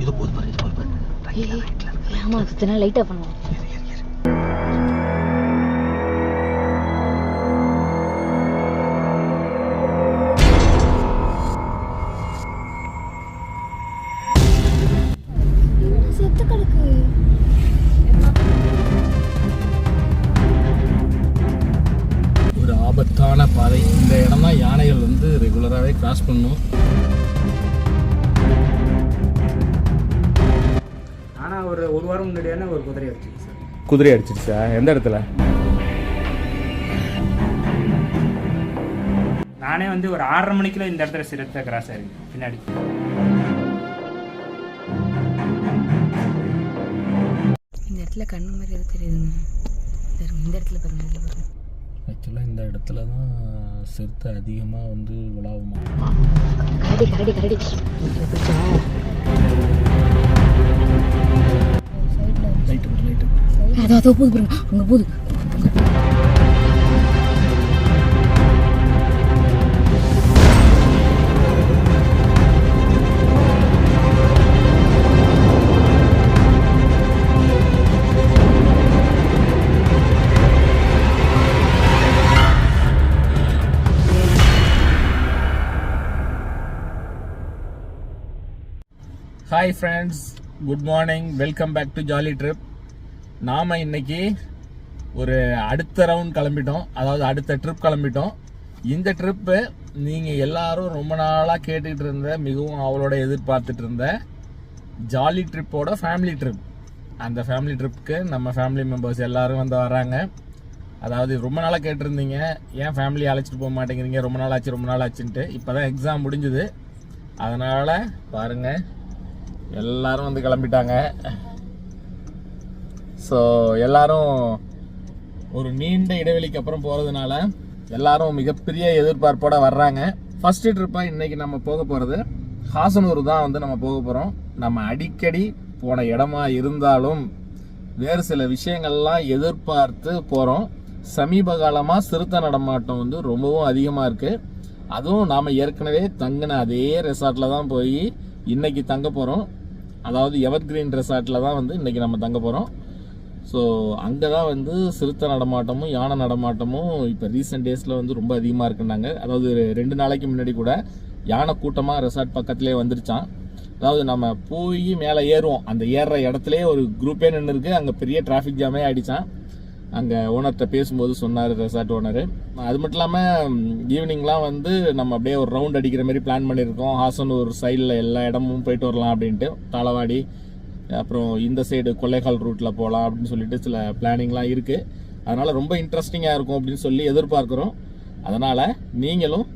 இது போது பாரு, இது போது பாரு. ஆமா, சுத்தினா லைட்டா பண்ணுவோம். செத்து கிடக்கு. ஒரு ஆபத்தான பாதை. இந்த இடம் தான் யானைகள் வந்து ரெகுலராகவே கிராஸ் பண்ணும். ஆனால் ஒரு வாரம் முன்னாடியான ஒரு குதிரை அடிச்சிருக்கு சார். குதிரை அடிச்சிருச்சா? எந்த இடத்துல? நானே வந்து ஒரு 6:30 மணிக்குள்ள இந்த இடத்துல சிறுத்தை கிராஸ் ஆயிருக்கு பின்னாடி. இந்த இடத்துல கண்ணு மாதிரி எது தெரியுதுங்க. இந்த இடத்துல பாருங்க, இந்த பாருங்க. ஆக்சுவலாக இந்த இடத்துல தான் சிறுத்தை அதிகமாக வந்து விழாவுமா. கரடி கரடி கரடி அதான் போகுது பாருங்க, அங்கே போகுது. Hi friends, good morning, welcome back to jolly trip. நாம் இன்னைக்கு ஒரு அடுத்த ரவுண்ட் கிளம்பிட்டோம், அதாவது அடுத்த ட்ரிப் கிளம்பிட்டோம். இந்த ட்ரிப்பு நீங்கள் எல்லாரும் ரொம்ப நாளாக கேட்டுக்கிட்டு இருந்த, மிகவும் அவளோட எதிர்பார்த்துட்டு இருந்த ஜாலி ட்ரிப்போட ஃபேமிலி ட்ரிப். அந்த ஃபேமிலி ட்ரிப்புக்கு நம்ம ஃபேமிலி மெம்பர்ஸ் எல்லோரும் வந்து வராங்க. அதாவது ரொம்ப நாளாக கேட்டிருந்தீங்க, ஏன் ஃபேமிலி அழைச்சிட்டு போக மாட்டேங்கிறீங்க, ரொம்ப நாள் ஆச்சுன்ட்டு. இப்போ தான் எக்ஸாம் முடிஞ்சுது, அதனால் பாருங்கள் எல்லாரும் வந்து கிளம்பிட்டாங்க. ஸோ எல்லாரும் ஒரு நீண்ட இடைவெளிக்கு அப்புறம் போகிறதுனால எல்லாரும் மிகப்பெரிய எதிர்பார்ப்போடு வர்றாங்க. ஃபஸ்ட்டு ட்ரிப்பாக இன்றைக்கி நம்ம போக போகிறது ஹாசனூர் தான் வந்து நம்ம போக போகிறோம். நம்ம அடிக்கடி போன இடமா இருந்தாலும் வேறு சில விஷயங்கள்லாம் எதிர்பார்த்து போகிறோம். சமீப காலமாக சிறுத்தை நடமாட்டம் வந்து ரொம்பவும் அதிகமாக இருக்குது. அதுவும் நாம் ஏற்கனவே தங்கின அதே ரெசார்ட்டில் தான் போய் இன்றைக்கி தங்க போகிறோம். அதாவது எவர் கிரீன் ரெசார்ட்டில் தான் வந்து இன்றைக்கி நம்ம தங்க போகிறோம். ஸோ அங்கே தான் வந்து சிறுத்தை நடமாட்டமும் யானை நடமாட்டமும் இப்போ ரீசெண்ட் டேஸில் வந்து ரொம்ப அதிகமாக இருக்குன்னாங்க. அதாவது 2 நாளைக்கு முன்னாடி கூட யானை கூட்டமாக ரெசார்ட் பக்கத்துலேயே வந்துருச்சான். அதாவது நம்ம போய் மேலே ஏறுவோம், அந்த ஏறுற இடத்துலேயே ஒரு குரூப்பே நின்று இருக்குது. அங்கே பெரிய டிராஃபிக் ஜாமே ஆகிடுச்சான். அங்கே ஓனர்கிட்ட பேசும்போது சொன்னார் ரெசார்ட் ஓனர். அது மட்டும் இல்லாமல் ஈவினிங்லாம் வந்து நம்ம அப்படியே ஒரு ரவுண்ட் அடிக்கிற மாதிரி பிளான் பண்ணியிருக்கோம். ஹாசனூர் சைடில் எல்லா இடமும் போயிட்டு வரலாம் அப்படின்ட்டு, தாளவாடி அப்புறம் இந்த சைடு கொள்ளைக்கால் ரூட்டில் போகலாம் அப்படின்னு சொல்லிட்டு சில பிளானிங்லாம் இருக்குது. அதனால் ரொம்ப இன்ட்ரெஸ்டிங்காக இருக்கும் அப்படின்னு சொல்லி எதிர்பார்க்குறோம். அதனால் நீங்களும்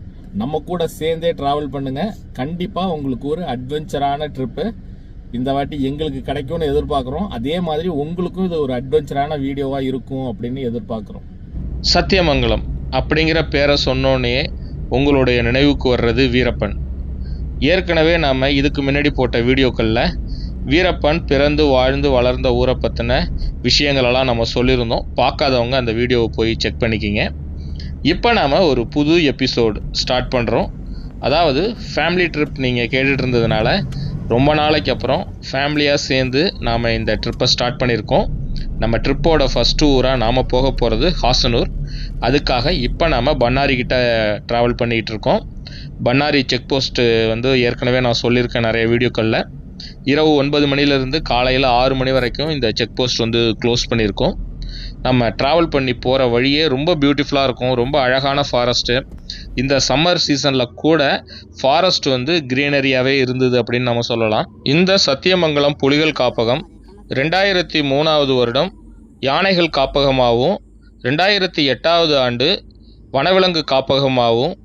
நம்ம கூட சேர்ந்தே ட்ராவல் பண்ணுங்கள். கண்டிப்பாக உங்களுக்கு ஒரு அட்வென்ச்சரான ட்ரிப்பு இந்த வாட்டி எங்களுக்கு கிடைக்கும்னு எதிர்பார்க்குறோம். அதே மாதிரி உங்களுக்கும் இது ஒரு அட்வென்ச்சரான வீடியோவாக இருக்கும் அப்படின்னு எதிர்பார்க்குறோம். சத்தியமங்கலம் அப்படிங்கிற பேரை சொன்னோன்னே உங்களுடைய நினைவுக்கு வர்றது வீரப்பன். ஏற்கனவே நாம் இதுக்கு முன்னாடி போட்ட வீடியோக்களில் வீரப்பன் பிறந்து வாழ்ந்து வளர்ந்த ஊரை பற்றின விஷயங்களெல்லாம் நம்ம சொல்லியிருந்தோம். பார்க்காதவங்க அந்த வீடியோவை போய் செக் பண்ணிக்கிங்க. இப்போ நாம் ஒரு புது எபிசோடு ஸ்டார்ட் பண்ணுறோம். அதாவது ஃபேமிலி ட்ரிப் நீங்கள் கேட்டுட்டு இருந்ததுனால ரொம்ப நாளைக்கு அப்புறம் ஃபேமிலியாக சேர்ந்து நாம் இந்த ட்ரிப்பை ஸ்டார்ட் பண்ணியிருக்கோம். நம்ம ட்ரிப்போட ஃபஸ்ட்டு ஊராக நாம் போக போகிறது ஹாசனூர். அதுக்காக இப்போ நாம் பண்ணாரிக்கிட்ட ட்ராவல் பண்ணிக்கிட்டு இருக்கோம். பண்ணாரி செக் போஸ்ட்டு வந்து ஏற்கனவே நான் சொல்லியிருக்கேன் நிறைய வீடியோக்களில். இரவு 9 மணிலேருந்து காலையில் 6 மணி வரைக்கும் இந்த செக் போஸ்ட் வந்து க்ளோஸ் பண்ணியிருக்கோம். நம்ம ட்ராவல் பண்ணி போகிற வழியே ரொம்ப பியூட்டிஃபுல்லாக இருக்கும், ரொம்ப அழகான ஃபாரஸ்ட்டு. இந்த சம்மர் சீசனில் கூட ஃபாரஸ்ட் வந்து க்ரீனரியாகவே இருந்தது அப்படின்னு நம்ம சொல்லலாம். இந்த சத்தியமங்கலம் புலிகள் காப்பகம் 2003 வருடம் யானைகள் காப்பகமாகவும், 2008 ஆண்டு வனவிலங்கு காப்பகமாகவும்,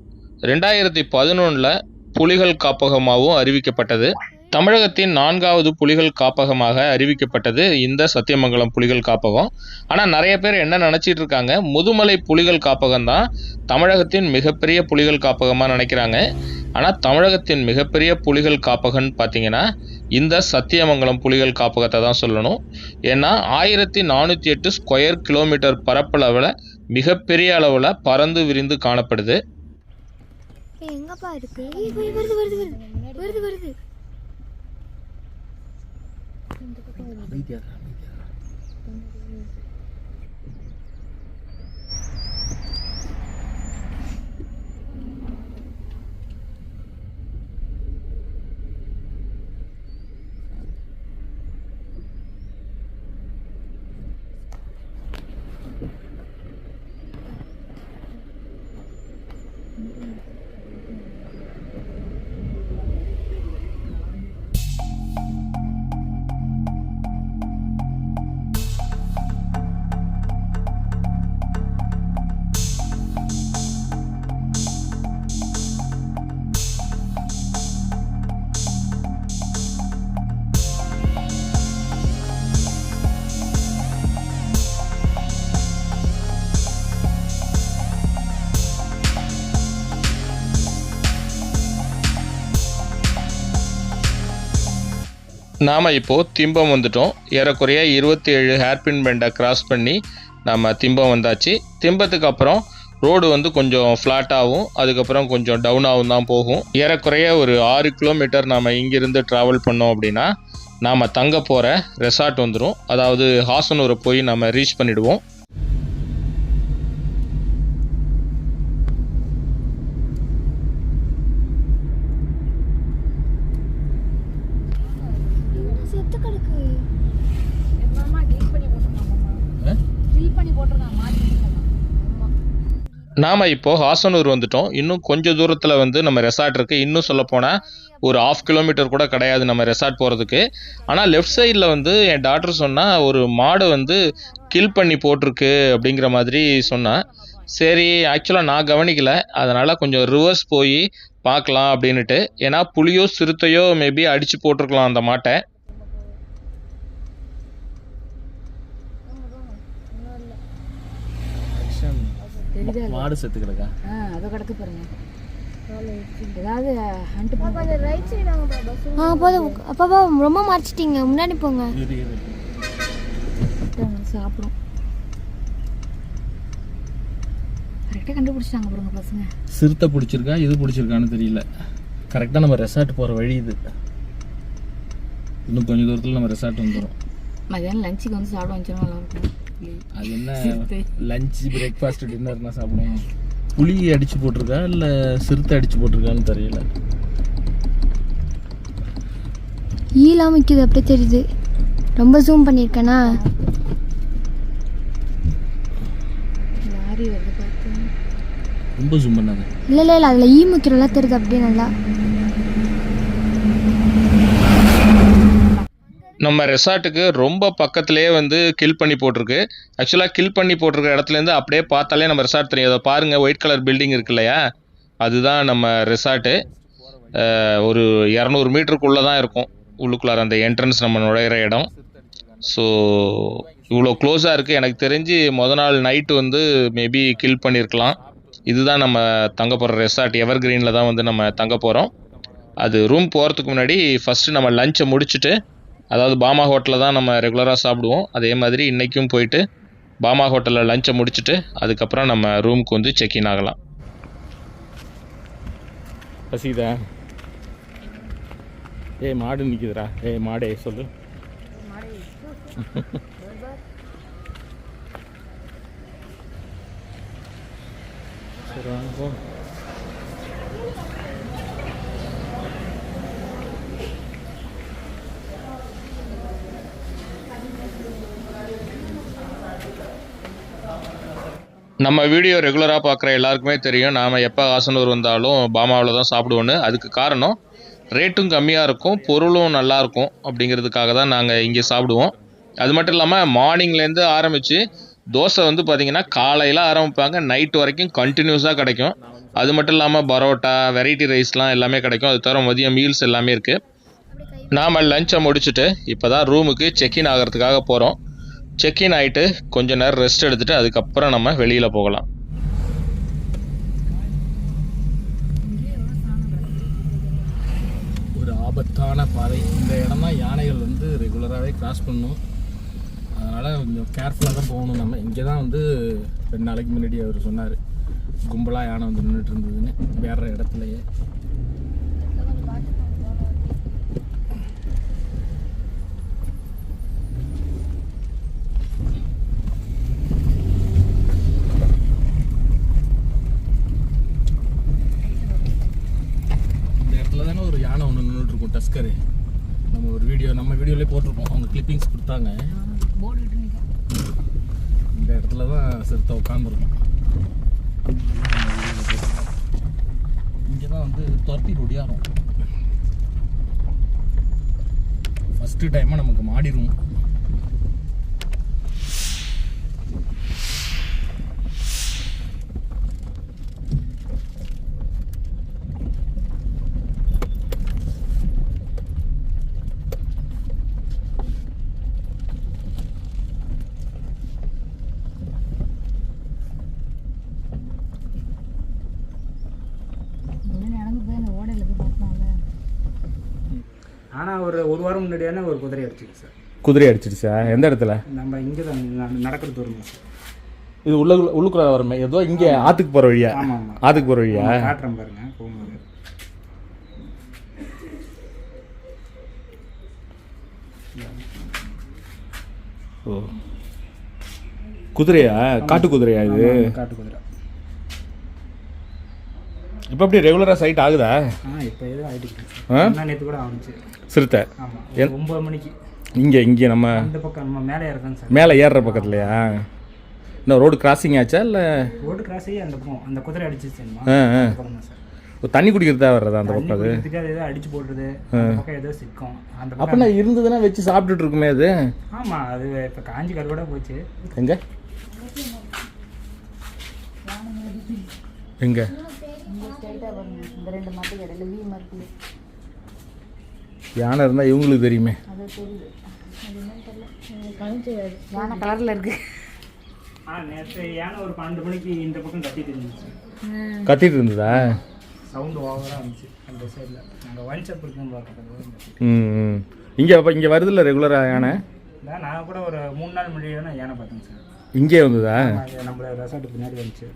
2011 புலிகள் காப்பகமாகவும் அறிவிக்கப்பட்டது. தமிழகத்தின் 4வது புலிகள் காப்பகமாக அறிவிக்கப்பட்டது இந்த சத்தியமங்கலம் புலிகள் காப்பகம். ஆனால் நிறைய பேர் என்ன நினச்சிட்டு இருக்காங்க, முதுமலை புலிகள் காப்பகம் தான் தமிழகத்தின் மிகப்பெரிய புலிகள் காப்பகமாக நினைக்கிறாங்க. ஆனால் தமிழகத்தின் மிகப்பெரிய புலிகள் காப்பகம்னு பார்த்தீங்கன்னா இந்த சத்தியமங்கலம் புலிகள் காப்பகத்தை தான் சொல்லணும். ஏன்னா 1408 ஸ்கொயர் கிலோமீட்டர் பரப்பளவில் மிகப்பெரிய அளவில் பறந்து விரிந்து காணப்படுது. எங்கப்பா இருக்கு? வருது வருது வருது வருது வருது. நாம் இப்போது திம்பம் வந்துட்டோம். ஏறக்குறைய 27 ஹேர்பின் பெண்டை கிராஸ் பண்ணி நம்ம திம்பம் வந்தாச்சு. திம்பத்துக்கு அப்புறம் ரோடு வந்து கொஞ்சம் ஃப்ளாட்டாகவும் அதுக்கப்புறம் கொஞ்சம் டவுனாகவும் தான் போகும். ஏறக்குறைய ஒரு 6 கிலோமீட்டர் நாம் இங்கிருந்து ட்ராவல் பண்ணோம் அப்படின்னா நாம் தங்க போகிற ரெசார்ட் வந்துடும். அதாவது ஹாசனூரை போய் நம்ம ரீச் பண்ணிவிடுவோம். நாம் இப்போது ஹாசனூர் வந்துட்டோம். இன்னும் கொஞ்சம் தூரத்தில் வந்து நம்ம ரெசார்ட் இருக்குது. இன்னும் சொல்லப்போனால் ஒரு 1/2 கிலோமீட்டர் கூட கிடையாது நம்ம ரெசார்ட் போகிறதுக்கு. ஆனால் லெஃப்ட் சைடில் வந்து என் டாக்டர் சொன்னால் ஒரு மாடு வந்து கில் பண்ணி போட்டிருக்கு அப்படிங்கிற மாதிரி சொன்னான். சரி, ஆக்சுவலாக நான் கவனிக்கலை, அதனால் கொஞ்சம் ரிவர்ஸ் போய் பார்க்கலாம் அப்படின்ட்டு. ஏன்னா புலியோ சிறுத்தையோ மேபி அடித்து போட்டிருக்கலாம் அந்த மாட்டை. மாடு செத்து கிடக்கா? அதை கிடக்கு பாருங்க. ஏதாவது ஹண்ட் போதும் அப்பாப்பா, ரொம்ப மறைச்சிட்டீங்க, முன்னாடி போங்க. சாப்பிடும். கரெக்டாக கண்டுபிடிச்சிட்டாங்க பாருங்க பசங்க. சிறுத்தை பிடிச்சிருக்கா இது பிடிச்சிருக்கான்னு தெரியல. கரெக்டாக நம்ம ரெசார்ட் போகிற வழி இது. இன்னும் கொஞ்சம் தூரத்தில் நம்ம ரெசார்ட் வந்துடும். மதியானம் லஞ்சுக்கு வந்து சாப்பிட வந்துச்சோன்னா நல்லாயிருக்கும். அது என்ன லஞ்ச் பிரேக்ஃபாஸ்ட் டின்னர்னா சாப்பிடுவோம். புளி அடிச்சு போட்டிருக்கா இல்லை சிறுத்தை அடிச்சு போட்டிருக்கான்னு தெரியல. ஈலாம் விற்கிது அப்படியே தெரியுது. ரொம்ப ஜூம் பண்ணியிருக்கேனா? லாரி வருது பார்த்து. ரொம்ப ஜூம் பண்ணாத. இல்லை இல்லை இல்லை, அதில் ஈ முக்கிறோம்லாம் தெரியுது அப்படியே நல்லா. நம்ம ரெசார்ட்டுக்கு ரொம்ப பக்கத்துலேயே வந்து கில் பண்ணி போட்டிருக்கு. ஆக்சுவலாக கில் பண்ணி போட்டிருக்க இடத்துலேருந்து அப்படியே பார்த்தாலே நம்ம ரெசார்ட் தெரியும். அதை பாருங்கள், ஒயிட் கலர் பில்டிங் இருக்கு இல்லையா, அதுதான் நம்ம ரெசார்ட்டு. ஒரு 200 மீட்டருக்குள்ளே தான் இருக்கும் உள்ளுக்குள்ளார அந்த என்ட்ரன்ஸ் நம்ம நுழையிற இடம். ஸோ இவ்வளோ க்ளோஸாக இருக்குது. எனக்கு தெரிஞ்சு நாள் நைட்டு வந்து மேபி கில் பண்ணியிருக்கலாம். இதுதான் நம்ம தங்க போகிற ரெசார்ட். எவர் கிரீனில் தான் வந்து நம்ம தங்க போகிறோம். அது ரூம் போகிறதுக்கு முன்னாடி ஃபஸ்ட்டு நம்ம லஞ்சை முடிச்சுட்டு, அதாவது பாமா ஹோட்டலில் தான் நம்ம ரெகுலராக சாப்பிடுவோம். அதே மாதிரி இன்றைக்கும் போயிட்டு பாமா ஹோட்டலில் லஞ்சை முடிச்சுட்டு அதுக்கப்புறம் நம்ம ரூமுக்கு வந்து செக்இன் ஆகலாம். பசிதா? மாடு நிற்குதுடா. மாடே சொல்லு. சரி வாங்க. நம்ம வீடியோ ரெகுலராக பார்க்குற எல்லாருக்குமே தெரியும், நாம் எப்போ ஹாசனூர் வந்தாலும் பாமாவில் தான் சாப்பிடுவோன்னு. அதுக்கு காரணம் ரேட்டும் கம்மியாக இருக்கும், பொருளும் நல்லாயிருக்கும் அப்படிங்கிறதுக்காக தான் நாங்கள் இங்கே சாப்பிடுவோம். அது மட்டும் இல்லாமல் மார்னிங்லேருந்து ஆரம்பித்து தோசை வந்து பார்த்திங்கன்னா காலையில் ஆரம்பிப்பாங்க, நைட்டு வரைக்கும் கண்டினியூஸாக கிடைக்கும். அது மட்டும் இல்லாமல் பரோட்டா, வெரைட்டி ரைஸ்லாம் எல்லாமே கிடைக்கும். அது தவிர மதியம் மீல்ஸ் எல்லாமே இருக்குது. நாம் லஞ்சை முடிச்சுட்டு இப்போ தான் ரூமுக்கு செக்இன் ஆகிறதுக்காக போகிறோம். செக்இன் ஆகிட்டு கொஞ்சம் நேரம் ரெஸ்ட் எடுத்துகிட்டு அதுக்கப்புறம் நம்ம வெளியில் போகலாம். ஒரு ஆபத்தான பாதை. இந்த இடம் தான் யானைகள் வந்து ரெகுலராகவே கிராஸ் பண்ணும். அதனால் கொஞ்சம் கேர்ஃபுல்லாக தான் போகணும். நம்ம இங்கே தான் வந்து 2 நாளைக்கு முன்னாடி அவர் சொன்னார், கும்பலாக யானை வந்து நின்றுட்டு இருந்ததுன்னு வேற இடத்துலையே. டஸ்கரு. நம்ம ஒரு நம்ம வீடியோலேயே போட்டிருப்போம். அவங்க கிளிப்பிங்ஸ் கொடுத்தாங்க. இந்த இடத்துல தான் சிறுத்தை உட்காந்துருக்கோம். இங்கே தான் வந்து துரத்தி ஒடியாரும். ஃபஸ்ட்டு டைமாக நமக்கு மாடிடும். ஆனால் ஒரு வாரம் முன்னாடியான ஒரு குதிரை அடிச்சிருக்கு சார். குதிரை அடிச்சிருச்சா? எந்த இடத்துல? நம்ம இங்கே தான் நடக்கிறது வருமா சார். இது உள்ளுக்குள்ள வருமே ஏதோ இங்கே ஆற்றுக்கு போகிற வழியா? ஆமாம் ஆமாம், ஆற்றுக்கு போகிற வழியா? காட்டுறேன் பாருங்க போகும்போது. ஓ, குதிரையா? காட்டு குதிரையா இது? காட்டு குதிரை. இப்போ அப்படி ரெகுலராக சைட் ஆகுதா? இப்போ எதுவும் ஆகிட்டு நேற்று கூட ஆரம்பிச்சு சிறுத்தை. ஆமாம், 9 மணிக்கு. இங்கே நம்ம அந்த பக்கம் நம்ம மேலே ஏறதான் சார். மேலே ஏறுற பக்கத்துலையா? இன்னும் ரோடு கிராசிங் ஆச்சா இல்லை? ரோடு கிராஸ் ஆகி அந்த பக்கம் அந்த குதிரை அடிச்சிச்சு பக்கம் தான் சார். தண்ணி குடிக்கிறதா வர்றதா அந்த பக்கம்? அது அது ஏதோ அடிச்சு போடுறது, அந்த பக்கம் ஏதோ சிக்கும் அந்த பக்கம். அப்படின்னா இருந்ததுன்னா வச்சு சாப்பிட்டுட்டு இருக்குமே அது? ஆமாம், அது இப்போ காஞ்சி கருவோட போச்சு. எங்க எங்க இந்த 2 மாட்டுக்கு இடையில வீ மார்க்கு யானை இருந்தால் இவங்களுக்கு தெரியுமே. அது தெரியுது. அது என்னன்னு தெரியல. யானை கலரில் இருக்கு. நேற்று யானை ஒரு 12 மணிக்கு இந்த பக்கம் கத்திட்டு இருந்துச்சு. கத்திட்டு இருந்ததா? சவுண்டு ஓவராக இருந்துச்சு அந்த சைடில். நாங்கள் ஒயின் ஷாப் இருக்குன்னு பார்க்குறது. ம். இங்கே வருதில்ல ரெகுலராக யானை? நான் கூட ஒரு 3 நாள் முன்னாடி யானை பார்த்தேங்க சார். இங்கே வந்ததா? நம்மள ரெசார்ட்டு பின்னாடி வந்துச்சு.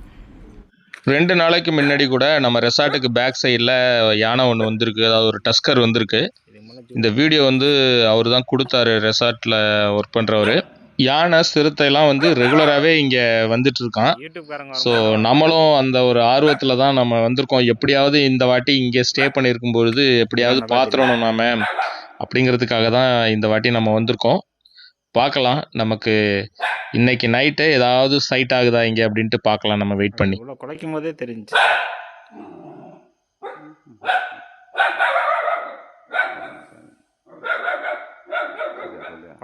2 நாளைக்கு முன்னாடி கூட நம்ம ரெசார்ட்டுக்கு பேக் சைடில் யானை ஒன்று வந்திருக்கு, அதாவது ஒரு டஸ்கர் வந்திருக்கு. இந்த வீடியோ வந்து அவர் தான் கொடுத்தாரு, ரெசார்ட்டில் ஒர்க் பண்ணுறவர். யானை சிறுத்தைலாம் வந்து ரெகுலராகவே இங்கே வந்துட்டு இருக்கான். ஸோ நம்மளும் அந்த ஒரு ஆர்வத்தில் தான் நம்ம வந்திருக்கோம். எப்படியாவது இந்த வாட்டி இங்கே ஸ்டே பண்ணியிருக்கும் பொழுது எப்படியாவது பார்த்துடணும் நாம அப்படிங்கிறதுக்காக தான் இந்த வாட்டி நம்ம வந்திருக்கோம். பார்க்கலாம், நமக்கு இன்னைக்கு நைட்டு ஏதாவது சைட் ஆகுதா இங்கே அப்படின்ட்டு பார்க்கலாம், நம்ம வெயிட் பண்ணி. இவ்வளோ குலைக்கும் போதே தெரிஞ்சு.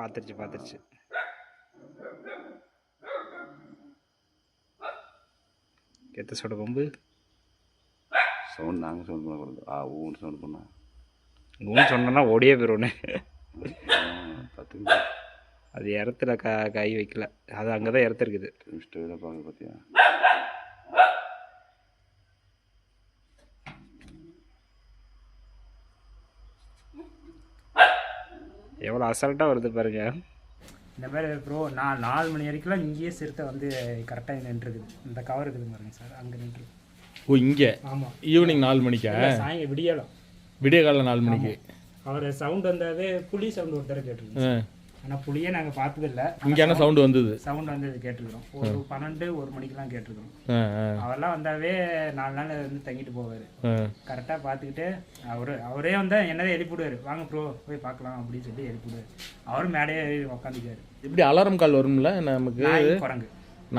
பார்த்துருச்சு. எத்த சொல்ல கொம்பு சவுண்ட் நாங்கள் சவுண்ட் பண்ணக்கூடாது. ஊன்னு சவுண்ட் பண்ணா ஊன்னு சொன்னோன்னா ஓடியே போயிடுவோன்னே. 10 அது இடத்துல கை வைக்கல, அது அங்கே தான் இடத்த இருக்குது. நிமிஷம் பார்க்க பார்த்தியா? எவ்வளோ அசால்ட்டாக வருது பாருங்க. இந்த மாதிரி ப்ரோ 4 மணி வரைக்கும்லாம் இங்கேயே சிறுத்தை வந்து கரெக்டாக நின்றுருக்குது. இந்த கவர் இருக்குது பாருங்க சார், அங்கே நின்றுருக்கு. ஓ, இங்கே? ஆமாம், ஈவினிங் 4 மணிக்கா? சாயங்காலம் விடிய காலம் 4 மணிக்கு. அவர் சவுண்ட் வந்தாவே புலி சவுண்ட் ஒரு தடவை கேட்டுருக்கு. ஆனால் புளியே நாங்கள் பார்த்ததில்ல. இங்கே என்ன சவுண்டு வந்தது? சவுண்ட் வந்து கேட்டுருக்குறோம். ஒரு 12-1 மணிக்கெலாம் கேட்டுருக்குறோம். அவரெல்லாம் வந்தாவே 4 நாள் வந்து தங்கிட்டு போவார். கரெக்டாக பார்த்துக்கிட்டு அவரே வந்து என்னதான் எழுப்பிடுவார், வாங்க ப்ரோ போய் பார்க்கலாம் அப்படின்னு சொல்லி எழுப்பிடுவார். அவரும் மேடையே உட்காந்துக்காரு. இப்படி அலாரம் கால் வரும்ல நமக்கு?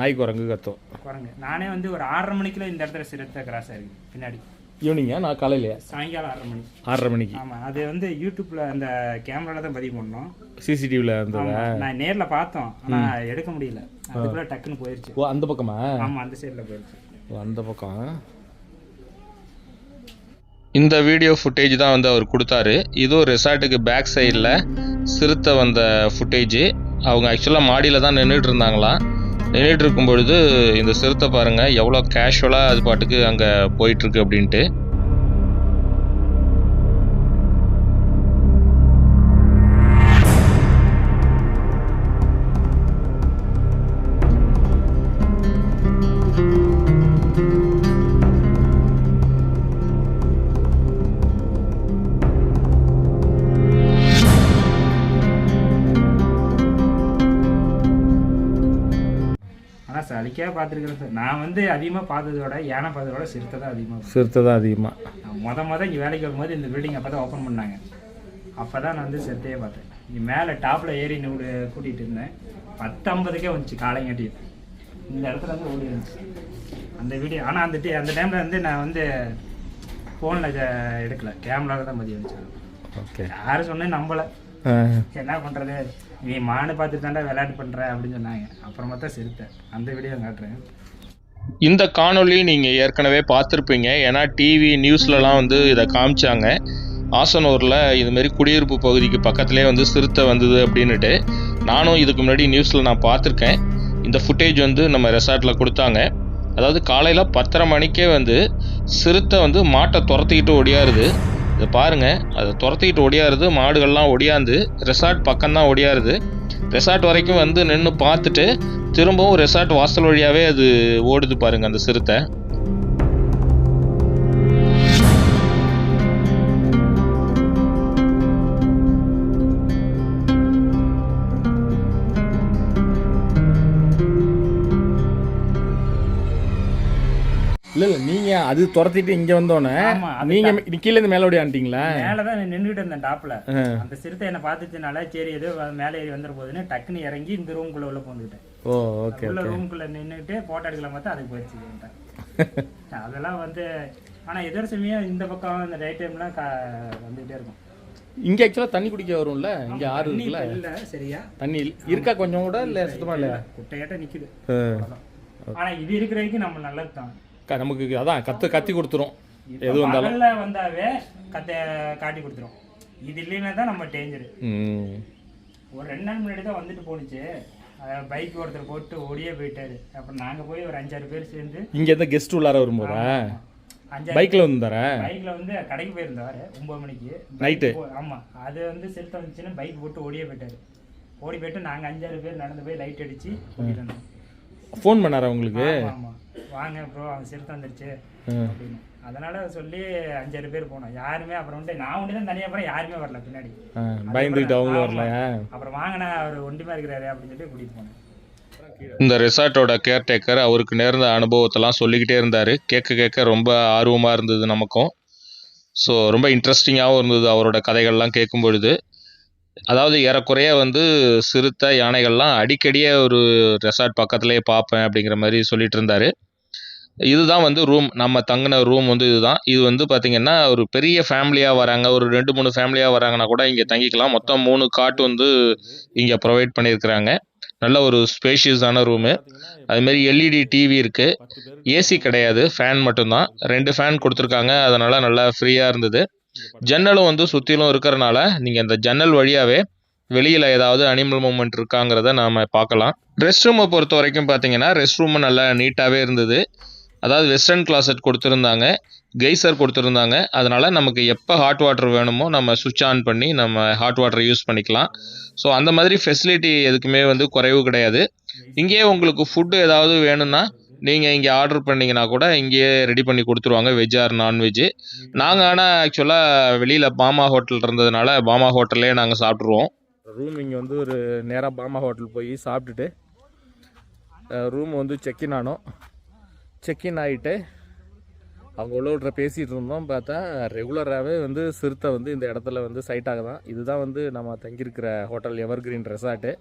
நாய் குரங்கு கத்தும். குரங்கு நானே வந்து ஒரு 6:30 மணிக்குள்ள இந்த இடத்துல சிறுத்தை கிராஸ் ஆயிருக்கு பின்னாடி. ஈவினிங்கா? நான் காலையிலையா? சாயங்காலம் 6:30 மணி. 6:30 மணிக்கு? ஆமாம், அது வந்து யூடியூப்பில் அந்த கேமராவில் தான் பதிவு பண்ணோம். சிசிடிவியில் இருந்ததா? நான் நேரில் பார்த்தோம், ஆனால் எடுக்க முடியல. அதுக்குள்ளே டக்குன்னு போயிடுச்சு. ஓ, அந்த பக்கமா? ஆமாம், அந்த சைடில் போயிடுச்சு. ஓ, அந்த பக்கம். இந்த வீடியோ ஃபுட்டேஜ் தான் வந்து அவர் கொடுத்தாரு. இதுவும் ரெசார்ட்டுக்கு பேக் சைடில் சிறுத்தை வந்த ஃபுட்டேஜ். அவங்க ஆக்சுவலாக மாடியில் தான் நின்றுட்டு இருந்தாங்களாம். நின்றுட்டு இருக்கும் பொழுது இந்த சிறுத்தை பாருங்கள் எவ்வளோ கேஷுவலாக அது பாட்டுக்கு அங்கே போயிட்டுருக்கு அப்படின்ட்டு. சலிக்காக பார்த்துருக்குறேன் சார். நான் வந்து அதிகமாக பார்த்ததோட யானை பார்த்ததோட சிறுத்தை தான் அதிகமாக. சிறுத்தை தான் அதிகமாக. மொதல் இங்கே வேலைக்கு வரும்போது இந்த பில்டிங் அப்போ தான் ஓப்பன் பண்ணாங்க. அப்போ தான் நான் வந்து சிறுத்தையே பார்த்தேன். நீ மேலே டாப்பில் ஏறி கூட்டிகிட்டு இருந்தேன். 10:50க்கே வந்துச்சு காலைங்காட்டி. இந்த இடத்துல வந்து ஓடி இருந்துச்சு அந்த வீடியோ. ஆனால் அந்த டைமில் வந்து நான் வந்து ஃபோனில் எடுக்கல, கேமராவில் தான் மதியம் வந்துச்சு. ஓகே. யாரும் சொன்னேன் நம்பலை. என்ன பண்ணுறது, நீ மானு பார்த்துட்டு தாண்டா விளையாட்டு பண்ணுற அப்படின்னு சொன்னாங்க. அப்புறமா தான் சிரித்தேன். அந்த வீடியோ காட்டுறேன். இந்த காணொளி நீங்கள் ஏற்கனவே பார்த்துருப்பீங்க. ஏன்னா டிவி நியூஸ்லலாம் வந்து இதை காமிச்சாங்க. ஆசனூரில் இதுமாரி குடியிருப்பு பகுதிக்கு பக்கத்துலேயே வந்து சிறுத்தை வந்தது அப்படின்னுட்டு. நானும் இதுக்கு முன்னாடி நியூஸில் நான் பார்த்துருக்கேன். இந்த ஃபுட்டேஜ் வந்து நம்ம ரெசார்ட்டில் கொடுத்தாங்க. அதாவது காலையில் 10:30 மணிக்கே வந்து சிறுத்தை வந்து மாட்டை துரத்திக்கிட்டு ஒடியாருது. இதை பாருங்கள், அதை துரத்திக்கிட்டு ஒடியாருது. மாடுகள்லாம் ஒடியாந்து ரெசார்ட் பக்கம்தான் ஒடியாருது. ரெசார்ட் வரைக்கும் வந்து நின்று பார்த்துட்டு திரும்பவும் ரெசார்ட் வாசல் வழியாகவே அது ஓடுது பாருங்கள் அந்த சிறுத்தை. இல்லை நீங்கள் அது துரத்திட்டு இங்கே வந்தோன்னே நீங்கள் கீழேருந்து மேலே ஓடியான்ட்டீங்களா? மேலே தான் நின்றுட்டு இருந்தேன் டாப்பில். அந்த சிறுத்தை என்னை பார்த்துச்சுனால சரி ஏதோ மேலே ஏறி வந்துட போகுதுன்னு டக்குன்னு இறங்கி இந்த ரூம்குள்ளே உள்ள போந்துக்கிட்டேன். ஓ ஓகே. உள்ள ரூம்குள்ளே நின்றுட்டு ஃபோட்டோ எடுக்கலாம் பார்த்தா அதுக்கு போயிடுச்சு. அதெல்லாம் வந்து ஆனால் எதிர்சமயம் இந்த பக்கம் இந்த ரைட் டைம்லாம் வந்துகிட்டே இருக்கும். இங்கே ஆக்சுவலாக தண்ணி குடிக்க வரும்ல, இங்கே ஆறு இருக்குல்ல? இல்லை சரியா தண்ணி இருக்கா கொஞ்சம் கூட? இல்லை சுத்தமாக இல்லையா? குட்டையாட்ட நிற்குது. ஆனால் இது இருக்கிற வரைக்கும் நம்ம நல்லது தான். நமக்கு அதான் கத்தி கொடுத்துரும். எது வந்தாலும் வந்தாவே காட்டி கொடுத்துரும். இது இல்லைன்னா தான் நம்ம டேஞ்சரு. ஒரு 2 நாள் முன்னாடி தான் வந்துட்டு போணுச்சு. பைக் ஒருத்தர் போட்டு ஓடியே போயிட்டாரு. அப்புறம் நாங்கள் போய் ஒரு 5-6 பேர் சேர்ந்து இங்கே எந்த கெஸ்ட் உள்ளார வரும்போதா பைக்கில் வந்தாரா? பைக்கில் வந்து கடைக்கு போயிருந்தாரு 9 மணிக்கு நைட்டு. ஆமாம், அது வந்து சிறுத்தை வந்துச்சுன்னா பைக் போட்டு ஓடியே போயிட்டாரு. ஓடி போயிட்டு நாங்கள் 5-6 பேர் நடந்து போய் லைட் அடிச்சு ஓடிட்டு வந்தோம். ஃபோன் பண்ணாரா உங்களுக்கு? ஆமாம், வாங்க ப்ரோ அவங்க சிறுத்தை வந்துருச்சு அப்படின்னு. அதனால சொல்லி 5-6 பேர் போனோம். யாருமே அப்புறம் வந்து நான் ஒண்டி தான் தனியாக போகிறேன். யாருமே வரல பின்னாடி. பயந்துட்டு அவங்களும் வரல. அப்புறம் வாங்கினா அவர் ஒண்டிமா இருக்கிறாரு அப்படின்னு சொல்லி கூட்டிகிட்டு போனேன். இந்த ரெசார்ட்டோட கேர்டேக்கர் அவருக்கு நேர்ந்த அனுபவத்தெல்லாம் சொல்லிக்கிட்டே இருந்தார். கேட்க ரொம்ப ஆர்வமாக இருந்தது நமக்கும். ஸோ ரொம்ப இன்ட்ரெஸ்டிங்காகவும் இருந்தது அவரோட கதைகள்லாம் கேட்கும் பொழுது. அதாவது ஏறக்குறைய வந்து சிறுத்தை யானைகள்லாம் அடிக்கடியே ஒரு ரெசார்ட் பக்கத்துலேயே பார்ப்பேன் அப்படிங்கிற மாதிரி சொல்லிட்டு இருந்தார். இதுதான் வந்து ரூம், நம்ம தங்கின ரூம் வந்து இதுதான். இது வந்து பார்த்திங்கன்னா ஒரு பெரிய ஃபேமிலியாக வராங்க, ஒரு 2-3 ஃபேமிலியாக வராங்கன்னா கூட இங்கே தங்கிக்கலாம். மொத்தம் 3 காட் வந்து இங்கே ப்ரொவைட் பண்ணியிருக்கிறாங்க. நல்ல ஒரு ஸ்பேஷியஸான ரூமு. அதுமாரி எல்இடி டிவி இருக்குது. ஏசி கிடையாது, ஃபேன் மட்டும்தான். 2 ஃபேன் கொடுத்துருக்காங்க. அதனால் நல்லா ஃப்ரீயாக இருந்தது. ஜன்னலும் வந்து சுற்றிலும் இருக்கிறனால நீங்கள் இந்த ஜன்னல் வழியாகவே வெளியில் ஏதாவது அனிமல் மூவ்மெண்ட் இருக்காங்கிறத நாம் பார்க்கலாம். ரெஸ்ட் ரூமை பொறுத்த வரைக்கும் பார்த்தீங்கன்னா ரெஸ்ட் ரூமு நல்லா நீட்டாகவே இருந்தது. அதாவது வெஸ்டர்ன் கிளாசட் கொடுத்துருந்தாங்க, கெய்சர் கொடுத்துருந்தாங்க. அதனால் நமக்கு எப்போ ஹாட் வாட்டர் வேணுமோ நம்ம சுவிட்ச் ஆன் பண்ணி நம்ம ஹாட் வாட்டர் யூஸ் பண்ணிக்கலாம். ஸோ அந்த மாதிரி ஃபெசிலிட்டி எதுக்குமே வந்து குறைவு கிடையாது. இங்கேயே உங்களுக்கு ஃபுட்டு ஏதாவது வேணும்னா நீங்கள் இங்கே ஆர்டர் பண்ணிங்கன்னா கூட இங்கேயே ரெடி பண்ணி கொடுத்துருவாங்க, வெஜ் ஆர் நான்வெஜ்ஜு. நாங்கள் ஆனால் ஆக்சுவலாக வெளியில் பாமா ஹோட்டல் இருந்ததுனால பாமா ஹோட்டல்லே நாங்கள் சாப்பிட்ருவோம். ரூம் இங்கே வந்து ஒரு நேராக பாமா ஹோட்டல் போய் சாப்பிட்டுட்டு ரூம் வந்து செக்இன் ஆனோம். செக்இன் ஆகிட்டு அவங்க உள்ளவர்கிட்ட பேசிகிட்டு இருந்தோம். பார்த்தா ரெகுலராகவே வந்து சிறுத்தை வந்து இந்த இடத்துல வந்து சைட்டாக தான். இதுதான் வந்து நம்ம தங்கியிருக்கிற ஹோட்டல் எவர்கிரீன் ரெசார்ட்டு.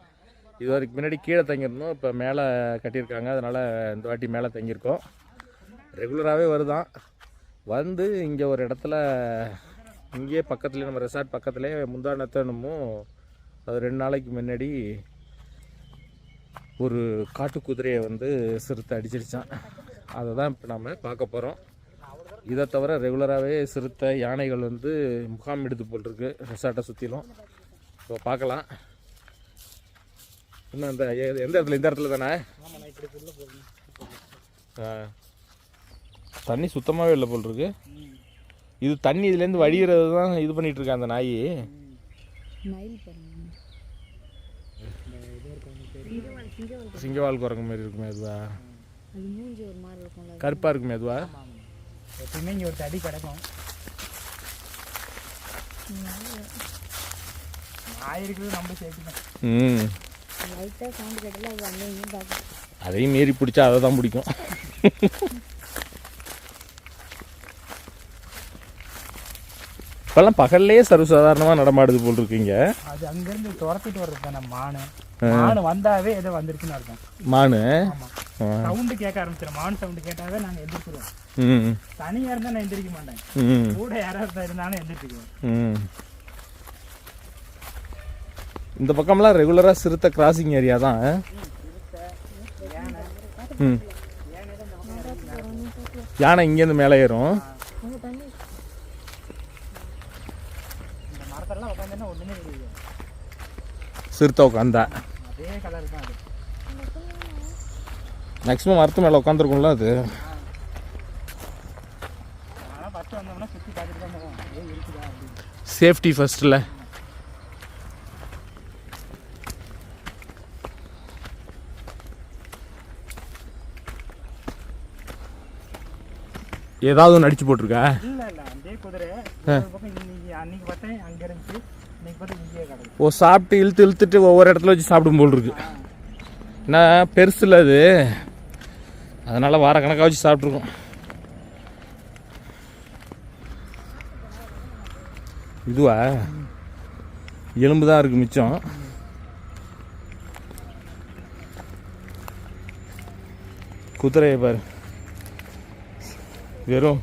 இது வரைக்கும் முன்னாடி கீழே தங்கியிருந்தோம், இப்போ மேலே கட்டியிருக்காங்க. அதனால் இந்த வாட்டி மேலே தங்கியிருக்கோம். ரெகுலராகவே வருதான். வந்து இங்கே ஒரு இடத்துல இங்கேயே பக்கத்துலேயே நம்ம ரெசார்ட் பக்கத்துலேயே முந்தானத்தனமும் அது 2 நாளைக்கு முன்னாடி ஒரு காட்டுக்குதிரையை வந்து சிறுத்தை அடிச்சிருச்சான். அதை தான் இப்போ நம்ம பார்க்க போகிறோம். இதை தவிர ரெகுலராகவே சிறுத்தை யானைகள் வந்து முகாம் எடுத்து போட்டிருக்கு ரெசார்ட்டை சுற்றிலும். ஸோ பார்க்கலாம். இன்னும் அந்த எந்த இடத்துல? இந்த இடத்துல தானே? தண்ணி சுத்தமாகவே இல்லை போல் இருக்கு. இது தண்ணி இதுலேருந்து வடிகிறது தான் இது பண்ணிகிட்டு இருக்கா அந்த நாய். சிங்கவால் குரங்கு மாதிரி இருக்குமே அதுவா? கருப்பாக இருக்குமே அதுவா? எப்பயுமே இங்கே ஒரு தடி கிடக்கும். நாய் இருக்குது நம்ம சேர்த்துதான். அதையும் மீறி பிடிச்சா அதை தான் பிடிக்கும். இப்போல்லாம் பகல்லையே சர்வசாதாரணமாக நடமாடுது போல் இருக்குங்க. அது அங்கேருந்து துரத்திட்டு வர்றது தானே மானு வந்தாவே ஏதோ வந்துருச்சுன்னு அர்த்தம். மானு சவுண்டு கேட்க ஆரம்பிச்சிடும். மான் சவுண்டு கேட்டாவே நாங்கள் எந்திரிச்சிருவோம். தனியாக இருந்தால் நான் எந்திரிக்க மாட்டேன், கூட யாராவது இருந்தாலும் எந்திரிச்சிக்குவோம். இந்த பக்கம்லாம் ரெகுலராக சிறுத்தை கிராசிங் ஏரியா தான். யானை இங்கேருந்து மேலே ஏறும். இந்த மரத்தெல்லாம் உட்காந்துன்னா ஒன்றுமே தெரியுது. சிறுத்தை உட்காந்தா அதே கலர் தான் அது. மேக்ஸிமம் மரத்து மேலே உட்காந்துருக்கும்ல அது. ஆனால் ஃபஸ்ட்டு வந்தோம்னா சுற்றி பார்த்துட்டு தான் போவோம், ஏன் இருக்குதா அப்படின்னு. சேஃப்டி ஃபர்ஸ்ட்டில். ஏதாவது ஒன்று அடிச்சு போட்டிருக்கா? இல்லை அதே குதிரை பக்கம் இன்னைக்கு அன்னைக்கு பார்த்தேன் அங்கே இருந்துச்சு, இன்னைக்கு பார்த்தா இங்கேயே கிடக்கு. ஓ, சாப்பிட்டு இழுத்துட்டு ஒவ்வொரு இடத்துல வச்சு சாப்பிடும் போல் இருக்கு. ஏன்னா பெருசுல அது, அதனால வாரக்கணக்காக வச்சு சாப்பிட்ருக்கோம். இதுவா எலும்பு தான் இருக்கு மிச்சம். குதிரையை பாரு, வெறும்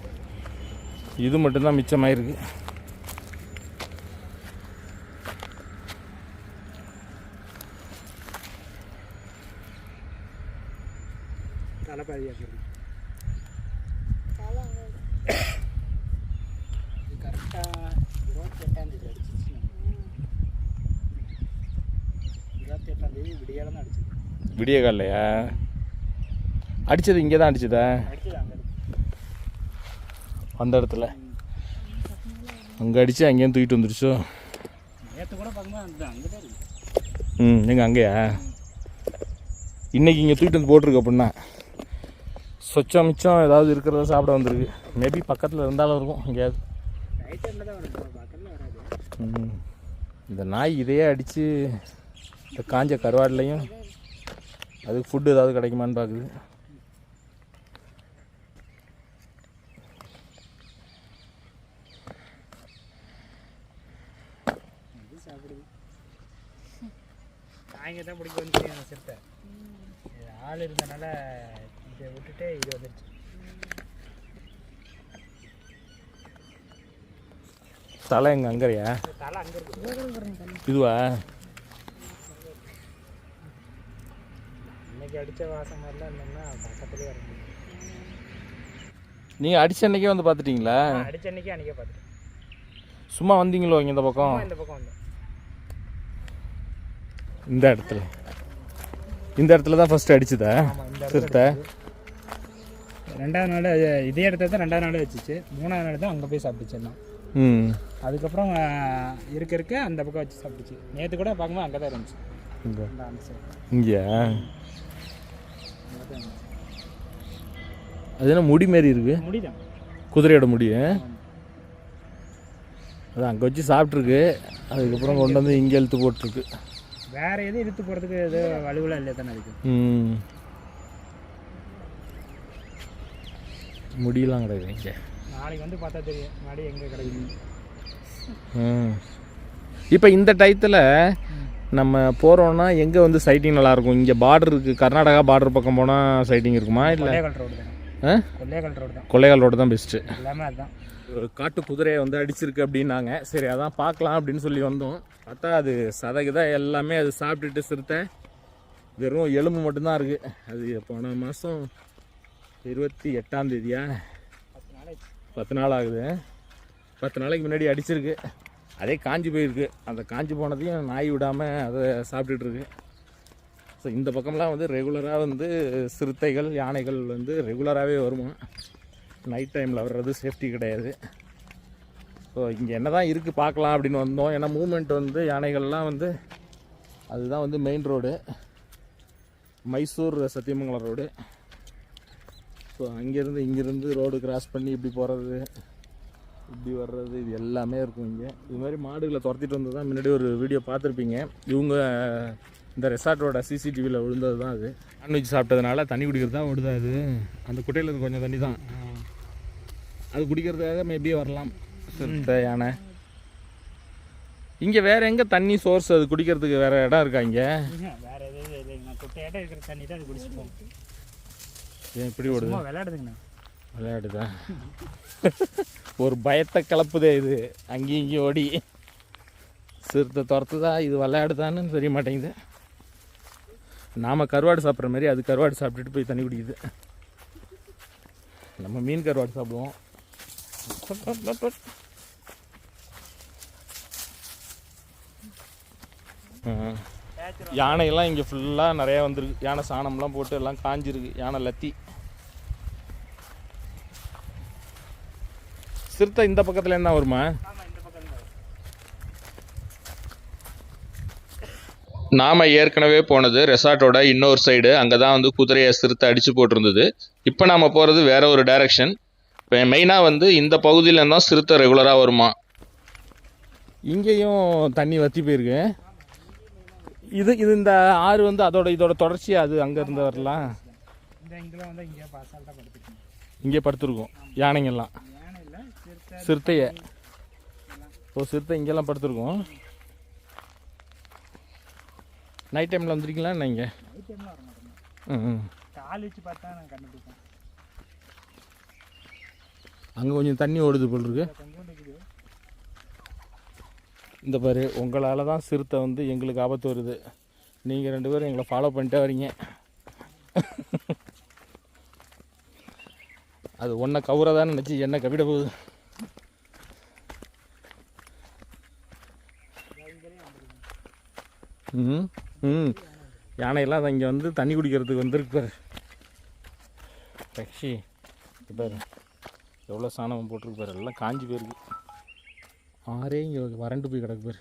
இது மட்டும்தான் மிச்சமாயிருக்கு. தலைப்பாதியாக கரெக்டாக 28ஆம் தேதி அடிச்சிச்சு. 28ஆம் தேதி விடியால தான் அடிச்சது. விடிய காலையா அடிச்சது? இங்கே தான் அடிச்சதா? அடிச்சது அங்கே அந்த இடத்துல அங்கே அடித்து அங்கேயும் தூக்கிட்டு வந்துருச்சோ? நேற்று கூட பார்க்கும்போது அந்த அங்கே தான் இருக்குது. எங்கே அங்கேயா? இன்றைக்கி இங்கே தூக்கிட்டு வந்து போட்டிருக்கு. அப்படின்னா சொச்சம் மிச்சம் ஏதாவது இருக்கிறத சாப்பிட வந்திருக்கு. மேபி பக்கத்தில் இருந்தாலும் இருக்கும் எங்கேயாவது. ரைட் டைமில் தான் வரும், பக்கத்தில் வராது. இந்த நாய் இதையே அடித்து இந்த காஞ்ச கருவாடுலையும் அதுக்கு ஃபுட்டு ஏதாவது கிடைக்குமான்னு பார்க்குது. நாய்ங்க தான் பிடிக்க வந்துச்சு அந்த சிறுத்தை. ஆள் இருந்தனால இதை விட்டுட்டு இது வந்துடுச்சு. தலை எங்கே அங்கறையா? தலை அங்கே இருக்குது. இதுவா? இன்னைக்கு அடித்த வாசம் மாதிரிலாம் இருந்தோம்னா பக்கத்துலேயே வர முடியும். நீங்கள் அடிச்ச அன்னைக்கே வந்து பார்த்துட்டிங்களா? அடித்த அன்னைக்கே அன்றைக்கே பார்த்துட்டேன். சும்மா வந்தீங்களோ இங்கே இந்த பக்கம்? இந்த பக்கம் வந்தேன். இந்த இடத்துல தான் ஃபர்ஸ்ட் அடிச்சுதா சிறுத்தை? ரெண்டாவது நாள் இதே இடத்துல தான் ரெண்டாவது நாள் வச்சுச்சு. மூணாவது நாள் தான் அங்கே போய் சாப்பிட்டுச்சு எல்லாம். அதுக்கப்புறம் இருக்க அந்த பக்கம் வச்சு சாப்பிட்டுச்சு. நேற்று கூட பார்க்கும்போது அங்கே தான் இருந்துச்சு. இங்கேயா? அது என்ன முடி மாரி இருக்கு? முடிதான், குதிரையோட முடி. அது அங்கே வச்சு சாப்பிட்ருக்கு, அதுக்கப்புறம் கொண்டு வந்து இங்கே இழுத்து போட்டிருக்கு. வேற எதுவும் இழுத்து போகிறதுக்கு எது வலுவலாக இல்லை தானே அதுக்கு. முடியெல்லாம் கிடையாது இங்கே. நாளைக்கு வந்து பார்த்தா தெரியும் மாடி எங்கே கிடைக்குது. இப்போ இந்த டயத்தில் நம்ம போகிறோன்னா எங்கே வந்து சைட்டிங் நல்லாயிருக்கும்? இங்கே பார்டர் இருக்குது, கர்நாடகா பார்டர் பக்கம் போனால் சைட்டிங் இருக்குமா? இல்லை கொள்ளையக்கால் ரோடு தான். கொள்ளையக்கால் ரோடு தான். கொள்ளையக்கால் ரோடு தான் பெஸ்ட்டு. எல்லாமே அதுதான். ஒரு காட்டு குதிரையை வந்து அடிச்சிருக்கு அப்படின்னாங்க. சரி அதான் பார்க்கலாம் அப்படின்னு சொல்லி வந்தோம். பார்த்தா அது சதகுதான் எல்லாமே அது சாப்பிட்டுட்டு சிறுத்தை வெறும் எலும்பு மட்டும்தான் இருக்குது. அது போன மாதம் 28ஆம் தேதியா? 10 நாள் ஆகுது. 10 நாளைக்கு முன்னாடி அடிச்சிருக்கு. அதே காஞ்சி போயிருக்கு. அந்த காஞ்சி போனதையும் நாய் விடாமல் அதை சாப்பிட்டுட்ருக்கு. ஸோ இந்த பக்கம்லாம் வந்து ரெகுலராக வந்து சிறுத்தைகள் யானைகள் வந்து ரெகுலராகவே வருமா. நைட் டைமில் வர்றது சேஃப்டி கிடையாது. ஸோ இங்கே என்ன தான் இருக்குது பார்க்கலாம் அப்படின்னு வந்தோம். ஏன்னா மூமெண்ட் வந்து யானைகள்லாம் வந்து அதுதான் வந்து main road, Mysore Sathyamangalam road. So அங்கேருந்து இங்கேருந்து ரோடு கிராஸ் பண்ணி இப்படி போகிறது இப்படி வர்றது இது எல்லாமே இருக்கும் இங்கே. இது மாதிரி மாடுகளை துரத்திட்டு வந்து தான் முன்னாடி ஒரு வீடியோ பார்த்துருப்பீங்க. இவங்க இந்த ரெசார்ட்டோட சிசிடிவியில் விழுந்தது தான் அது. நான்வெஜ் சாப்பிட்டதுனால தண்ணி குடிக்கிறது தான் விடுதா. அது அந்த குட்டையில் கொஞ்சம் தண்ணி தான் அது குடிக்கிறதுக்காக மேபி வரலாம் சிறுத்தை யானை. இங்கே வேற எங்கே தண்ணி சோர்ஸ் அது குடிக்கிறதுக்கு வேற இடம் இருக்கா இங்கே? வேற எதுவும் இல்லைங்கண்ணா, குட்டையாட்டம் இருக்கிற தண்ணி தான் அது குடிச்சு போகும். ஏன் இப்படி ஓடுது? சும்மா விளையாடுதுங்கண்ணா. விளையாடுதா? ஒரு பயத்தை கலப்புதே இது, அங்கேயும் இங்கேயும் ஓடி. சிறுத்தை துரத்துதா இது விளையாடுதான்னு தெரிய மாட்டேங்குது. நாம் கருவாடு சாப்பிட்ற மாதிரி அது கருவாடு சாப்பிட்டுட்டு போய் தண்ணி குடிக்குது. நம்ம மீன் கருவாடு சாப்பிடுவோம். யானையெல்லாம் இங்கே ஃபுல்லாக நிறையா வந்துருக்கு. யானை சாணம்லாம் போட்டு எல்லாம் காஞ்சிருக்கு. யானை லத்தி. சிறுத்தை இந்த பக்கத்தில் என்ன வருமா? நாம் ஏற்கனவே போனது ரெசார்ட்டோட இன்னொரு சைடு. அங்கே தான் வந்து குதிரையை சிறுத்தை அடித்து போட்டிருந்தது. இப்போ நாம் போகிறது வேற ஒரு டைரக்ஷன். இப்போ மெயினாக வந்து இந்த பகுதியில் இருந்தால் சிறுத்தை ரெகுலராக வருமா. இங்கேயும் தண்ணி வற்றி போயிருக்கு. இது இந்த ஆறு வந்து இதோட தொடர்ச்சியாக அது அங்கேருந்து வரலாம். இங்கெல்லாம் வந்து இங்கே பாசால்ட்டாக படுத்துருக்கோம். இங்கே படுத்துருக்கோம் யானைங்கெல்லாம். யானை இல்லை, சிறுத்தையை. சிறுத்தை இங்கெல்லாம் படுத்துருக்கோம். நைட் டைமில் வந்துருக்கீங்களா என்ன? இங்கே நைட் டைம்லாம் வர மாட்டோம். கால் வச்சு பார்த்தா நான் கண்டுபிடிப்பேன். அங்கே கொஞ்சம் தண்ணி ஓடுது போல் இருக்கு. கொஞ்சோண்டு இருக்குது. இந்த பாரு, உங்களால் தான் சிறுத்தை வந்து எங்களுக்கு ஆபத்து வருது. நீங்கள் 2 பேரும் எங்களை ஃபாலோ பண்ணிட்டே வரீங்க. அது ஒன்றை கவுறதான்னு நினச்சி என்ன கவிட போகுது. யானையெல்லாம் அதை இங்கே வந்து தண்ணி குடிக்கிறதுக்கு வந்துருக்கு பாரு. ரக்ஷி பாரு எவ்வளோ சாணம் போட்டிருக்கு பாரு. எல்லாம் காஞ்சி போயிருக்கு. ஆறே இங்கே வறண்டு போய் கிடக்கு பாரு.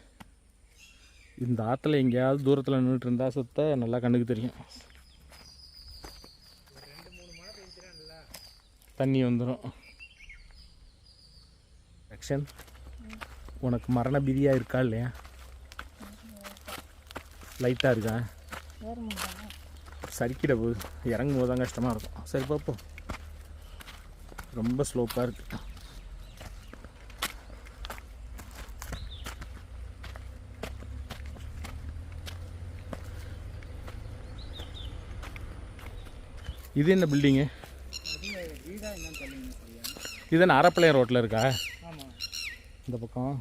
இந்த ஆற்றுல எங்கேயாவது தூரத்தில் நின்றுட்டு இருந்தால் சுத்த நல்லா கண்ணுக்கு தெரியும். தண்ணி வந்துடும். ரக்ஷன், உனக்கு மரண பிரியாக இருக்கா இல்லையா? லைட்டாக இருக்கா? சரிக்கிட போகுது. இறங்கும் போது தான் கஷ்டமாக இருக்கும். சரி பார்ப்போம். ரொம்ப ஸ்லோப்பாக இருக்குது. இது என்ன பில்டிங்கு? இது என்ன அரப்பளையம் ரோட்டில் இருக்கா? இந்த பக்கம்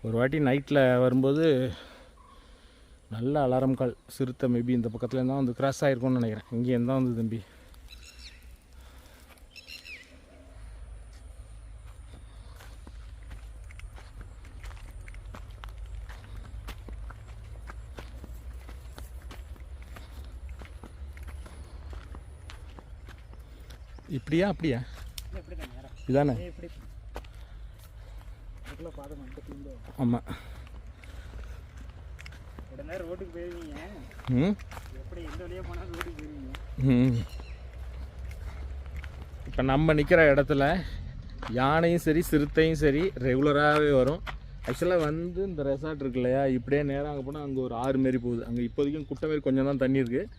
ஒரு வாட்டி நைட்டில் வரும்போது நல்ல அலாரம் கால். சிறுத்தை மேபி இந்த பக்கத்தில் இருந்தால் வந்து கிராஸ் ஆகிருக்கும்னு நினைக்கிறேன். இங்கே இருந்தால் வந்து தம்பி. இப்படியா அப்படியா? இதானே? ஆமாம். ரோட்டுக்கு போயிருவீங்க. எப்படி எந்த வழியாக போனால் ரோட்டுக்கு போயிருவீங்க. இப்போ நம்ம நிற்கிற இடத்துல யானையும் சரி சிறுத்தையும் சரி ரெகுலராகவே வரும். ஆக்சுவலாக வந்து இந்த ரெசார்ட் இருக்கு இல்லையா, இப்படியே நேராக அங்கே போனால் அங்கே ஒரு ஆறு மாரி போகுது. அங்கே இப்போதைக்கும் குட்டை மாரி கொஞ்சம் தான் தண்ணி இருக்குது.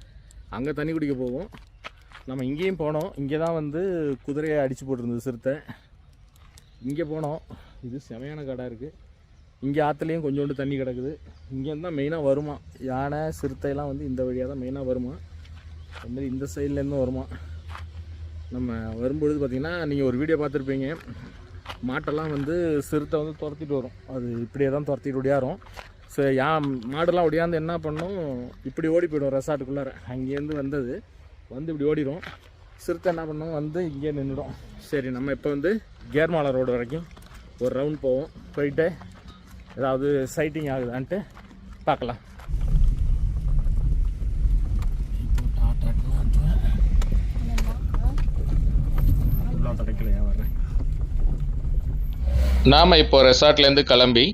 அங்கே தண்ணி குடிக்க போகும். நம்ம இங்கேயும் போனோம். இங்கே தான் வந்து குதிரையை அடித்து போட்டிருந்தது சிறுத்தை. இங்கே போனோம். இது செமையான காடாக இருக்குது. இங்கே ஆற்றுலேயும் கொஞ்சோண்டு தண்ணி கிடக்குது. இங்கேருந்து தான் மெயினாக வருமா யானை சிறுத்தையெல்லாம் வந்து இந்த வழியாக தான் மெயினாக வருமா. அதுமாரி இந்த சைட்லேருந்தும் வருமா. நம்ம வரும்பொழுது பார்த்திங்கன்னா நீங்கள் ஒரு வீடியோ பார்த்துருப்பீங்க. மாட்டெல்லாம் வந்து சிறுத்தை வந்து துரத்திட்டு வரும். அது இப்படியே தான் துரத்திட்டு ஓடியாரும். ஸோ மாடெல்லாம் ஓடியாந்து என்ன பண்ணும், இப்படி ஓடி போய்டும் ரெசார்ட்டுக்குள்ளார. அங்கேருந்து வந்தது வந்து இப்படி ஓடிடும். சிறுத்தை என்ன பண்ணும், வந்து இங்கே நின்றுடும். சரி, நம்ம இப்போ வந்து கேர்மாலா ரோடு வரைக்கும் ஒரு ரவுண்ட் போவோம். போயிட்டு ஏதாவது சைட்டிங் ஆகுதான்ட்டு பார்க்கலாம். நாம் இப்போ ரெசார்ட்லேருந்து கிளம்பி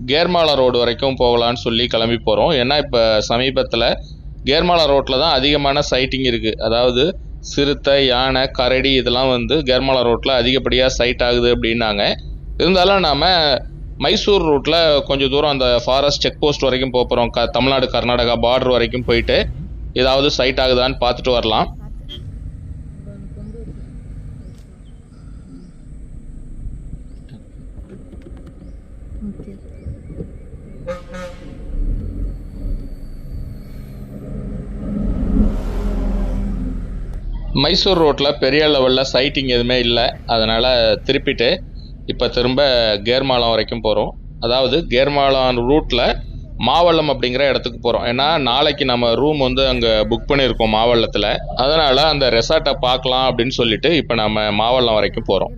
கேர்மாலா ரோடு வரைக்கும் போகலான்னு சொல்லி கிளம்பி போகிறோம். ஏன்னா இப்போ சமீபத்தில் கேர்மாலா ரோட்டில் தான் அதிகமான சைட்டிங் இருக்குது. அதாவது சிறுத்தை, யானை, கரடி இதெல்லாம் வந்து கேர்மாலா ரோட்டில் அதிகப்படியாக சைட் ஆகுது அப்படின்னாங்க. இருந்தாலும் நாம் மைசூர் ரூட்டில் கொஞ்சம் தூரம் அந்த ஃபாரஸ்ட் செக் போஸ்ட் வரைக்கும் போகிறோம். தமிழ்நாடு கர்நாடகா பார்டர் வரைக்கும் போயிட்டு ஏதாவது சைட் ஆகுதான்னு பார்த்துட்டு வரலாம். மைசூர் ரோட்டில் பெரிய லெவலில் சைட்டிங் எதுவுமே இல்லை, அதனால் திருப்பிட்டு இப்போ திரும்ப கேர்மாலம் வரைக்கும் போகிறோம். அதாவது கேர்மாலம் ரூட்டில் மாவல்லம் அப்படிங்கிற இடத்துக்கு போகிறோம். ஏன்னா நாளைக்கு நம்ம ரூம் வந்து அங்கே புக் பண்ணியிருக்கோம் மாவல்லத்தில். அதனால் அந்த ரெசார்ட்டை பார்க்கலாம் அப்படின்னு சொல்லிட்டு இப்போ நம்ம மாவல்லம் வரைக்கும் போகிறோம்.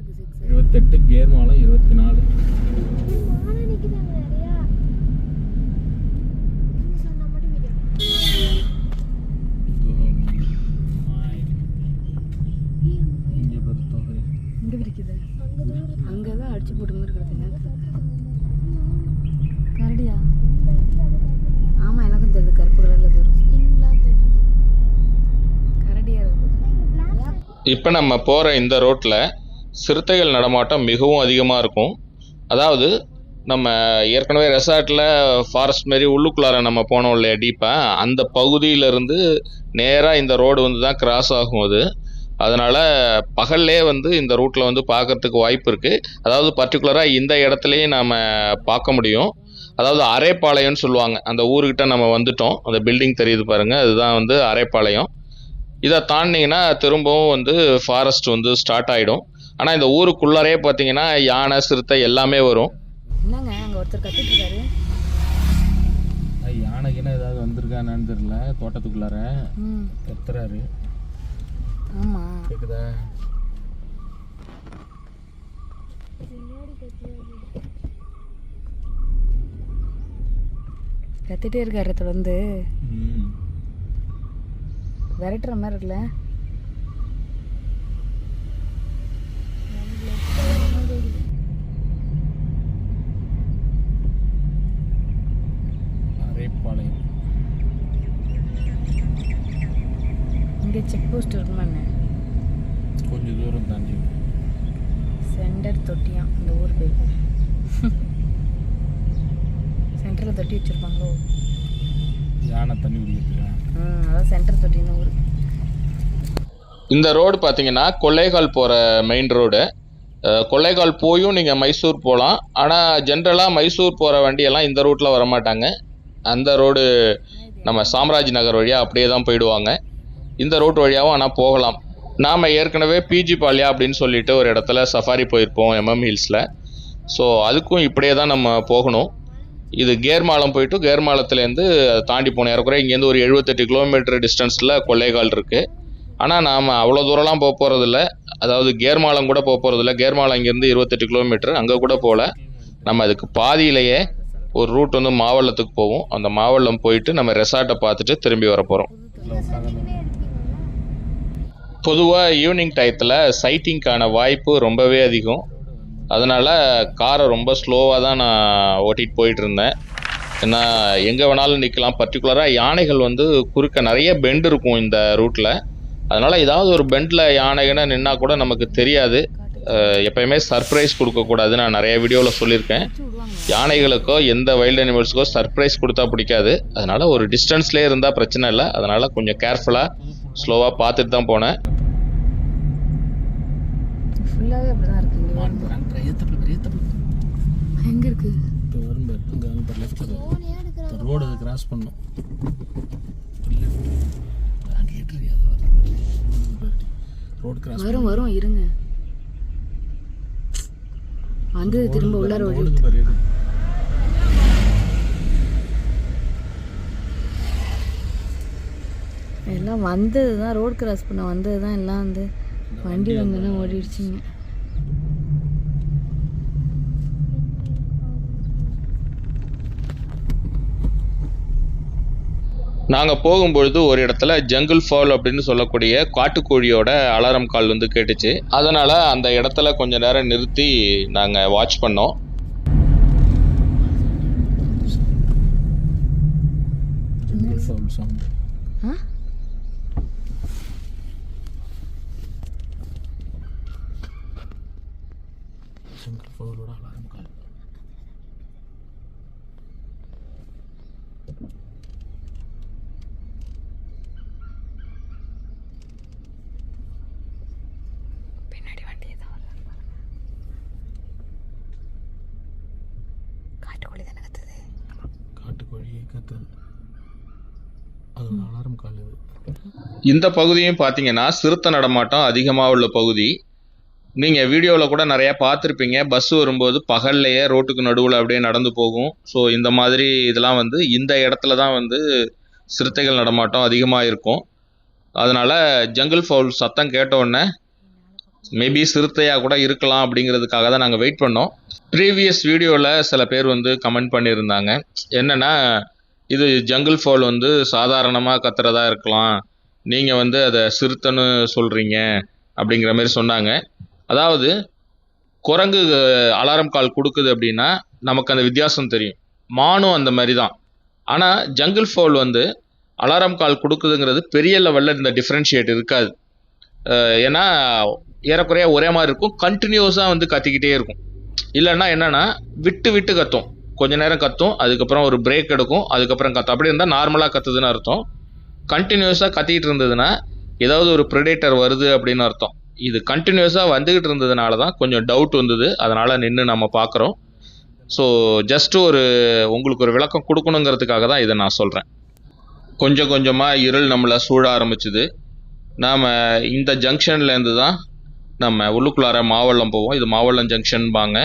28 கேர்மாலம் 24. இங்கே இருக்குது, அங்கே தான் அடிச்சு போட்டு மாதிரி கிடக்குங்க. கரடியா? ஆமாம், எனக்கும் தெரியுது, கருப்பு கலரில் தெரியும், கரடியாக இருக்குது. இப்போ நம்ம போகிற இந்த ரோட்டில் சிறுத்தைகள் நடமாட்டம் மிகவும் அதிகமாக இருக்கும். அதாவது நம்ம ஏற்கனவே ரெசார்ட்டில் ஃபாரஸ்ட் மாரி உள்ளுக்குள்ளார நம்ம போனோம் இல்லையா டீப்பாக, அந்த பகுதியிலேருந்து நேராக இந்த ரோடு வந்து தான் கிராஸ் ஆகும் அது. அதனால் பகல்லே வந்து இந்த ரூட்டில் வந்து பார்க்கறதுக்கு வாய்ப்பு இருக்குது. அதாவது பர்டிகுலராக இந்த இடத்துலையும் நாம் பார்க்க முடியும். அதாவது அரைப்பாளையம்னு சொல்லுவாங்க, அந்த ஊருக்கிட்ட நம்ம வந்துட்டோம். அந்த பில்டிங் தெரியுது பாருங்கள், அதுதான் வந்து அரைப்பாளையம். இதை தாண்டிங்கன்னா திரும்பவும் வந்து ஃபாரஸ்ட் வந்து ஸ்டார்ட் ஆகிடும். ஆனால் இந்த ஊருக்குள்ளாரே பார்த்தீங்கன்னா யானை, சிறுத்தை எல்லாமே வரும். என்னங்க அங்கே ஒருத்தர் கத்திட்டு இருக்காரு? யானைக்குன்னா ஏதாவது வந்திருக்கானான்னு தெரியல, தோட்டத்துக்குள்ளார கத்துறாரு. ஆமாம், கேக்குதா? கத்திட்டே இருக்காரு தொடர்ந்து, விரட்டுற மாதிரி இருக்குல்ல. அரைப்பாளையம் இங்கே செக் போஸ்ட் இருக்குமாண்ணே? கொஞ்சம் தூரம் தாண்டி சென்டர் தொட்டியான் இந்த ஊர் பேர். சென்டரில் தொட்டி வச்சுருப்பாங்களோ? யானை தண்ணி குடிக்கிறதுக்கா? அதான் சென்டர் தொட்டின்னு ஊர். இந்த ரோடு பார்த்தீங்கன்னா கொள்ளைகால் போகிற மெயின் ரோடு. கொள்ளைகால் போயும் நீங்கள் மைசூர் போகலாம். ஆனால் ஜென்ரலாக மைசூர் போகிற வண்டியெல்லாம் இந்த ரூட்டில் வரமாட்டாங்க. அந்த ரோடு நம்ம சாம்ராஜ் நகர் வழியாக அப்படியே தான் போயிடுவாங்க. இந்த ரூட் வழியாகவும் ஆனால் போகலாம். நாம் ஏற்கனவே பிஜி பாலியா அப்படின்னு சொல்லிட்டு ஒரு இடத்துல சஃபாரி போயிருப்போம் MM ஹில்ஸில். ஸோ அதுக்கும் இப்படியே தான் நம்ம போகணும். இது கேர்மாலம் போயிட்டு கேர்மாலத்துலேருந்து அதை தாண்டி போகணும். ஏறக்குறைய இங்கேருந்து ஒரு 78 கிலோமீட்டர் டிஸ்டன்ஸில் கொள்ளைகால் இருக்குது. ஆனால் நாம் அவ்வளோ தூரம்லாம் போக போகிறதில்ல. அதாவது கேர்மாலம் கூட போக போகிறதில்ல. கேர்மாலம் இங்கேருந்து 28 கிலோமீட்டர், அங்கே கூட போகல. நம்ம அதுக்கு பாதியிலேயே ஒரு ரூட் வந்து மாவல்லத்துக்கு போவோம். அந்த மாவல்லம் போயிட்டு நம்ம ரெசார்ட்டை பார்த்துட்டு திரும்பி வர போகிறோம். பொதுவாக ஈவினிங் டயத்தில் சைட்டிங்க்கான வாய்ப்பு ரொம்பவே அதிகம். அதனால் காரை ரொம்ப ஸ்லோவாக தான் நான் ஓட்டிகிட்டு போயிட்டு இருந்தேன். ஏன்னா எங்கே வேணாலும் நிற்கலாம். பர்டிகுலராக யானைகள் வந்து குறுக்க நிறைய பெண்ட் இருக்கும் இந்த ரூட்டில். அதனால் ஏதாவது ஒரு பெண்டில் யானைகள்னா நின்னா கூட நமக்கு தெரியாது. எப்பயுமே சர்ப்ரைஸ் கொடுக்கக்கூடாது. நான் நிறைய வீடியோவில் சொல்லியிருக்கேன், யானைகளுக்கோ எந்த வைல்டு அனிமல்ஸுக்கோ சர்ப்ரைஸ் கொடுத்தா பிடிக்காது. அதனால் ஒரு டிஸ்டன்ஸ்லேயே இருந்தால் பிரச்சனை இல்லை. அதனால் கொஞ்சம் கேர்ஃபுல்லாக ஸ்லோவாக பார்த்துட்டு தான் போனேன். ஃபுல்லாகவே அப்படி தான் இருக்குங்க. எங்கே இருக்குது? ரோடு கிராஸ் பண்ணும். வரும் வரும், இருங்க. வந்து திரும்ப உள்ளார ஓடி. எல்லாம் வந்தது தான், ரோடு கிராஸ் பண்ண வந்தது தான். எல்லாம் வந்து வண்டி வந்தோன்னா ஓடிடுச்சிங்க. நாங்கள் போகும்பொழுது ஒரு இடத்துல ஜங்கிள் ஃபால் அப்படின்னு சொல்லக்கூடிய காட்டுக்கோழியோட அலாரம் கால் வந்து கேட்டுச்சு. அதனால் அந்த இடத்துல கொஞ்சம் நேரம் நிறுத்தி நாங்கள் வாட்ச் பண்ணோம். பின்னாடி வண்டி தான் வருது. காட்டுக்கோழி தானே கத்துது. காட்டுக்கோழி கத்துது. அலாரம் கால் இது. இந்த பகுதியும் பார்த்தீங்கன்னா சிறுத்தை நடமாட்டம் அதிகமாக உள்ள பகுதி. நீங்கள் வீடியோவில் கூட நிறையா பார்த்துருப்பீங்க. பஸ் வரும்போது பகல்லையே ரோட்டுக்கு நடுவில் அப்படியே நடந்து போகும். ஸோ இந்த மாதிரி இதெல்லாம் வந்து இந்த இடத்துல தான் வந்து சிறுத்தைகள் நடமாட்டம் அதிகமாக இருக்கும். அதனால் ஜங்கிள் ஃபவுல் சத்தம் கேட்ட உடனே மேபி சிறுத்தையாக கூட இருக்கலாம் அப்படிங்கிறதுக்காக தான் நாங்கள் வெயிட் பண்ணோம். ப்ரீவியஸ் வீடியோவில் சில பேர் வந்து கமெண்ட் பண்ணியிருந்தாங்க. என்னென்னா, இது ஜங்கிள் ஃபவுல் வந்து சாதாரணமாக கத்துறதா இருக்கலாம், நீங்கள் வந்து அதை சிறுத்தைன்னு சொல்கிறீங்க அப்படிங்கிற மாதிரி சொன்னாங்க. அதாவது குரங்கு அலாரம் கால் கொடுக்குது அப்படின்னா நமக்கு அந்த வித்தியாசம் தெரியும். மானும் அந்த மாதிரி தான். ஆனால் ஜங்கிள் ஃபவுல் வந்து அலாரம் கால் கொடுக்குதுங்கிறது பெரிய லெவலில் இந்த டிஃப்ரென்ஷியேட் இருக்காது. ஏன்னா ஏறக்குறைய ஒரே மாதிரி இருக்கும். கண்டினியூஸாக வந்து கத்திக்கிட்டே இருக்கும். இல்லைன்னா என்னென்னா விட்டு விட்டு கத்தும். கொஞ்ச நேரம் கத்தும், அதுக்கப்புறம் ஒரு பிரேக் எடுக்கும், அதுக்கப்புறம் கத்தும். அப்படி இருந்தால் நார்மலாக கத்துதுன்னு அர்த்தம். கண்டினியூஸாக கத்திக்கிட்டு இருந்ததுன்னா ஏதாவது ஒரு ப்ரெடேட்டர் வருது அப்படின்னு அர்த்தம். இது கண்டினியூஸாக வந்துக்கிட்டு இருந்ததுனால தான் கொஞ்சம் டவுட் வந்தது. அதனால் நின்று நம்ம பார்க்குறோம். ஸோ ஜஸ்ட்டு உங்களுக்கு ஒரு விளக்கம் கொடுக்கணுங்கிறதுக்காக தான் இதை நான் சொல்கிறேன். கொஞ்சம் கொஞ்சமாக இருள் நம்மளை சூழ ஆரம்பிச்சுது. நாம் இந்த ஜங்ஷன்லேருந்து தான் நம்ம உள்ளுக்குள்ளார மாவல்லம் போவோம். இது மாவல்லம் ஜங்ஷன்பாங்க.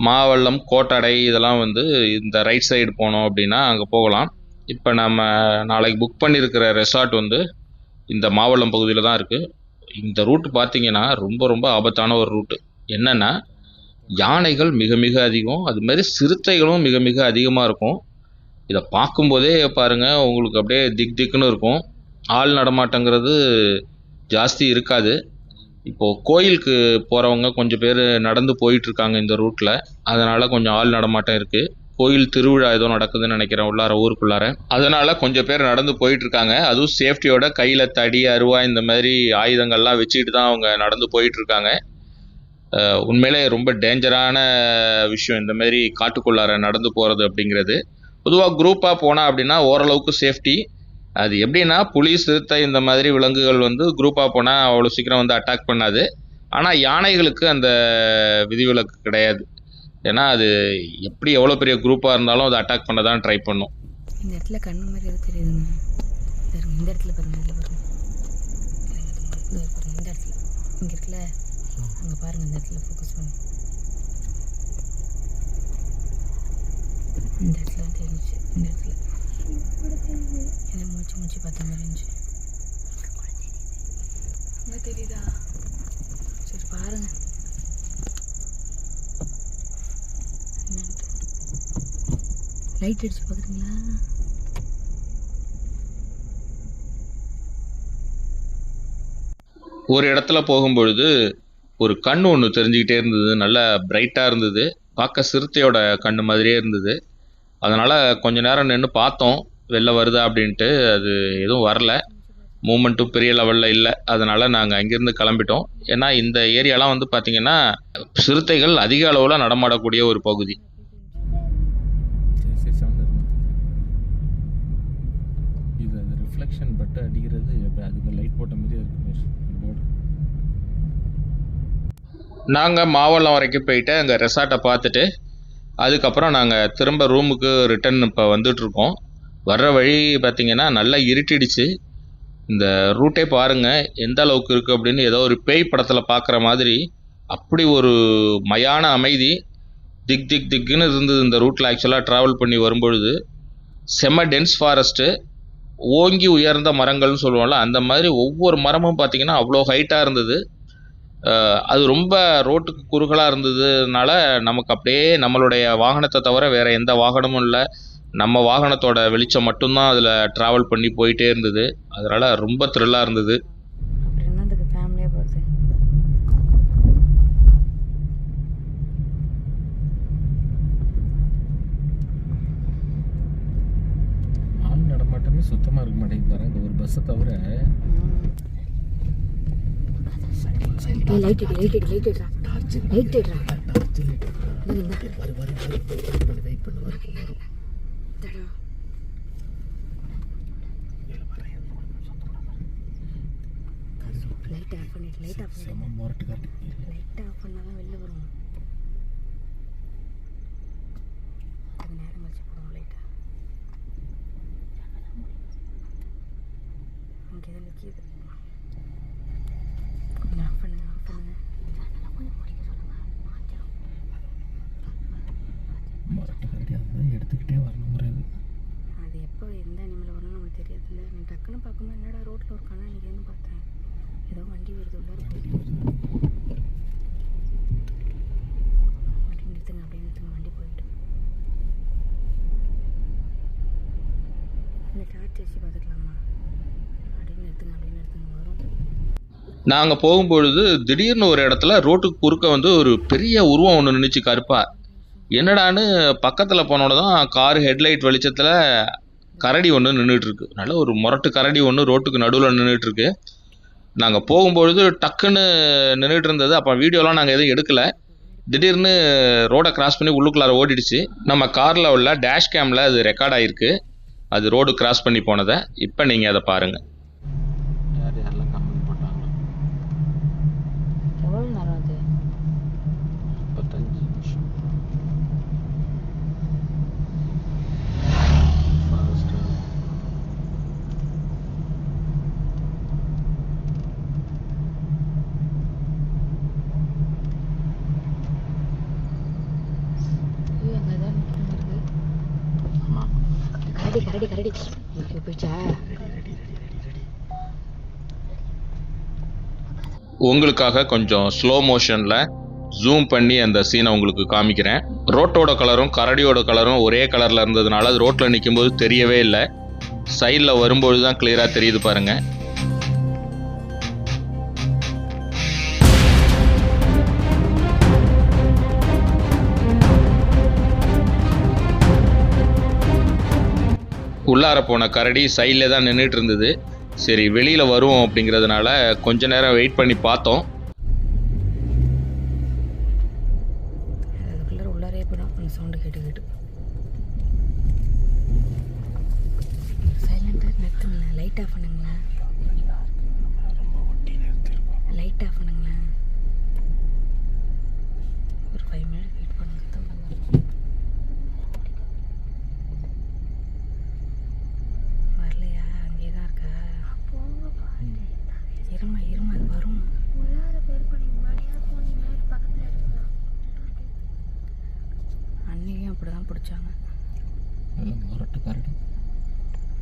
மாவல்லம், கோட்டடை இதெல்லாம் வந்து இந்த ரைட் சைடு போனோம் அப்படின்னா அங்கே போகலாம். இப்போ நம்ம நாளைக்கு புக் பண்ணியிருக்கிற ரெசார்ட் வந்து இந்த மாவல்லம் பகுதியில் தான் இருக்குது. இந்த ரூட்டு பார்த்திங்கன்னா ரொம்ப ரொம்ப ஆபத்தான ஒரு ரூட்டு. என்னென்னா, யானைகள் மிக மிக அதிகம், அதுமாரி சிறுத்தைகளும் மிக மிக அதிகமாக இருக்கும். இதை பார்க்கும்போதே பாருங்கள், உங்களுக்கு அப்படியே திக் திக்குன்னு இருக்கும். ஆள் நடமாட்டங்கிறது ஜாஸ்தி இருக்காது. இப்போது கோயிலுக்கு போகிறவங்க கொஞ்சம் பேர் நடந்து போயிட்டுருக்காங்க இந்த ரூட்டில். அதனால் கொஞ்சம் ஆள் நடமாட்டம் இருக்குது. கோயில் திருவிழா ஏதோ நடக்குதுன்னு நினைக்கிறேன் உள்ளார, ஊருக்குள்ளார. அதனால் கொஞ்சம் பேர் நடந்து போயிட்டுருக்காங்க. அதுவும் சேஃப்டியோட கையில் தடி, அருவா இந்த மாதிரி ஆயுதங்கள்லாம் வச்சுக்கிட்டு தான் அவங்க நடந்து போயிட்டுருக்காங்க. உண்மையிலே ரொம்ப டேஞ்சரான விஷயம் இந்த மாதிரி காட்டுக்குள்ளார நடந்து போகிறது அப்படிங்கிறது. பொதுவாக குரூப்பாக போனால் அப்படின்னா ஓரளவுக்கு சேஃப்டி. அது எப்படின்னா, புலி, சிறுத்தை இந்த மாதிரி விலங்குகள் வந்து குரூப்பாக போனால் அவ்வளோ சீக்கிரம் வந்து அட்டாக் பண்ணாது. ஆனால் யானைகளுக்கு அந்த விதிவிலக்கு கிடையாது. ஏன்னா அது எப்படி எவ்வளோ பெரிய குரூப்பாக இருந்தாலும் அதை அட்டாக் பண்ண தான் ட்ரை பண்ணும். இந்த இடத்துல கண்ணு மாதிரி எது தெரியுதுங்க? இந்த இடத்துல பாருங்க, இந்த இடத்துல இங்கே இருக்குல்ல, அங்கே பாருங்கள், இந்த இடத்துல ஃபோக்கஸ் பண்ணு. இந்த இடத்துல தெரிஞ்சிச்சு. இந்த இடத்துல என்ன மூச்சு பார்த்த மாதிரி இருந்துச்சு. அங்கே தெரியுதா? சரி பாருங்க. லைட் அடிச்சு பார்க்குறீங்களா? ஒரு இடத்துல போகும்பொழுது ஒரு கண் ஒன்று தெரிஞ்சுக்கிட்டே இருந்தது. நல்லா பிரைட்டாக இருந்தது. பார்க்க சிறுத்தையோட கண் மாதிரியே இருந்தது. அதனால் கொஞ்ச நேரம் நின்று பார்த்தோம், வெளில வருதா அப்படின்ட்டு. அது எதுவும் வரல. மூமெண்ட்டும் பெரிய லெவலில் இல்லை. அதனால் நாங்கள் அங்கேருந்து கிளம்பிட்டோம். ஏன்னா இந்த ஏரியாலாம் வந்து பார்த்திங்கன்னா சிறுத்தைகள் அதிக அளவில் நடமாடக்கூடிய ஒரு பகுதி. இது அது ரிஃப்ளெக்ஷன் பட்டு அடிக்கிறது அதுக்கு லைட் போட்ட மாதிரி இருக்கு போர்டு. நாங்கள் மாவல்லம் வரைக்கும் போயிட்டு அங்கே ரெசார்ட்டை பார்த்துட்டு அதுக்கப்புறம் நாங்கள் திரும்ப ரூமுக்கு ரிட்டர்ன் இப்போ வந்துட்ருக்கோம். வர்ற வழி பார்த்திங்கன்னா நல்லா இருட்டிடுச்சு. இந்த ரூட்டே பாருங்கள் எந்த அளவுக்கு இருக்குது அப்படின்னு, ஏதோ ஒரு பேய் படத்தில் பார்க்குற மாதிரி அப்படி ஒரு மயான அமைதி. திக் திக் திக்குன்னு இருந்தது இந்த ரூட்டில். ஆக்சுவலாக ட்ராவல் பண்ணி வரும்பொழுது செம்ம டென்ஸ் ஃபாரஸ்ட்டு, ஓங்கி உயர்ந்த மரங்கள்னு சொல்லுவோம்ல, அந்த மாதிரி ஒவ்வொரு மரமும் பார்த்திங்கன்னா அவ்வளோ ஹைட்டாக இருந்தது. அது ரொம்ப ரோட்டுக்கு குறுகலாக இருந்ததுனால நமக்கு அப்படியே நம்மளுடைய வாகனத்தை தவிர வேறு எந்த வாகனமும் இல்லை. நம்ம வாகனத்தோட வெளிச்சம் மட்டும்தான் அதில் ட்ராவல் பண்ணி போயிட்டே இருந்தது. அதனால் ரொம்ப த்ரில்லாக இருந்தது. என்னதுக்கு ஃபேமிலியாக போகுது? ஆள் நடமாட்டமே சுத்தமாக இருக்க மாட்டேங்குது பாருங்க, இந்த ஒரு பஸ்ஸை தவிர. லைட் அடி, லைட் அடி, லைட் அடிடா, லைட் அடிடா. வெயிட் பண்ணு. லைட் ஆஃப் பண்ணிட்டு, லைட் ஆஃப் பண்ணிட்டு, லைட் ஆஃப் பண்ணால் தான் வெளில வரும். அது நேரம் கழிச்சு போடுவோம் லைட்டா. இங்கே தான் நிற்கிது. கொஞ்சம் ஆஃப் பண்ணுங்க, ஆஃப் பண்ணுங்க. எடுத்துக்கிட்டே வரணுங்கிறது. அது எப்போ எந்த அனிமலில் வரணும் நமக்கு தெரியாதுல்ல. நான் டக்குன்னு பார்க்கும்போது என்னடா ரோட்டில் ஒரு கண்ணா நிற்கிறேன்னு பார்த்தேன். ஏதோ வண்டி வருது உள்ளார போயிட்டு. அப்படியே நிறுத்துங்க, அப்படியே நிறுத்துங்க, வண்டி போயிட்டு. இந்த டார்ச் வச்சு பார்த்துக்கலாமா? அப்படியே நிறுத்துங்க, அப்படியே நிறுத்துங்க, வரும். நாங்கள் போகும்பொழுது திடீர்னு ஒரு இடத்துல ரோட்டுக்கு குறுக்க வந்து ஒரு பெரிய உருவம் ஒன்று நின்றுச்சு கருப்பா. என்னடான்னு பக்கத்தில் போனோட தான் கார் ஹெட்லைட் வெளிச்சத்தில் கரடி ஒன்று நின்றுட்டுருக்கு. நல்ல ஒரு முரட்டு கரடி ஒன்று ரோட்டுக்கு நடுவில் நின்றுட்டுருக்கு. நாங்கள் போகும்பொழுது டக்குன்னு நின்றுட்டு இருந்தது. அப்போ வீடியோலாம் நாங்கள் எதுவும் எடுக்கலை. திடீர்னு ரோடை கிராஸ் பண்ணி உள்ளுக்குள்ளார ஓடிடுச்சு. நம்ம காரில் உள்ள டேஷ் கேமில் அது ரெக்கார்ட் ஆகிருக்கு, அது ரோடு கிராஸ் பண்ணி போனதை. இப்போ நீங்கள் அதை பாருங்கள். யாரெல்லாம் கமெண்ட் போட்டாங்க? எவ்வளோ நேரம் அது? 35 நிமிஷம். ஃபாரஸ்ட் அங்கே தான் நிற்கிறது. ஆமாம். கரடி கரடி கரடி இங்கே போயிடுச்சா? உங்களுக்காக கொஞ்சம் ஸ்லோ மோஷனில் ஜூம் பண்ணி அந்த சீனை உங்களுக்கு காமிக்கிறேன். ரோட்டோட கலரும் கரடியோட கலரும் ஒரே கலரில் இருந்ததுனால அது ரோட்டில் நிற்கும்போது தெரியவே இல்லை. சைடில் வரும்பொழுது தான் கிளியராக தெரியுது பாருங்கள். உள்ளார போன கரடி சைடில் தான் நின்றுட்டு இருந்தது. சரி வெளியில் வருவோம் அப்படிங்கிறதுனால கொஞ்ச நேரம் வெயிட் பண்ணி பார்த்தோம். அதுக்குள்ளே உள்ளாரே போயிடும் அந்த சவுண்டு கேட்டு கேட்டு. சைலண்டாக நிறுத்துங்களேன், லைட் ஆஃப் பண்ணுங்களேன், லைட் ஆஃப் பண்ணுங்களேன். ஒரு 5 மினிட் வெயிட் பண்ணுங்க. வரலையா? அங்கே தான் இருக்கா? இருமா இருமா, அது வரும். அன்னையும் அப்படி தான் பிடிச்சாங்க. நல்ல முரட்டு கரடி.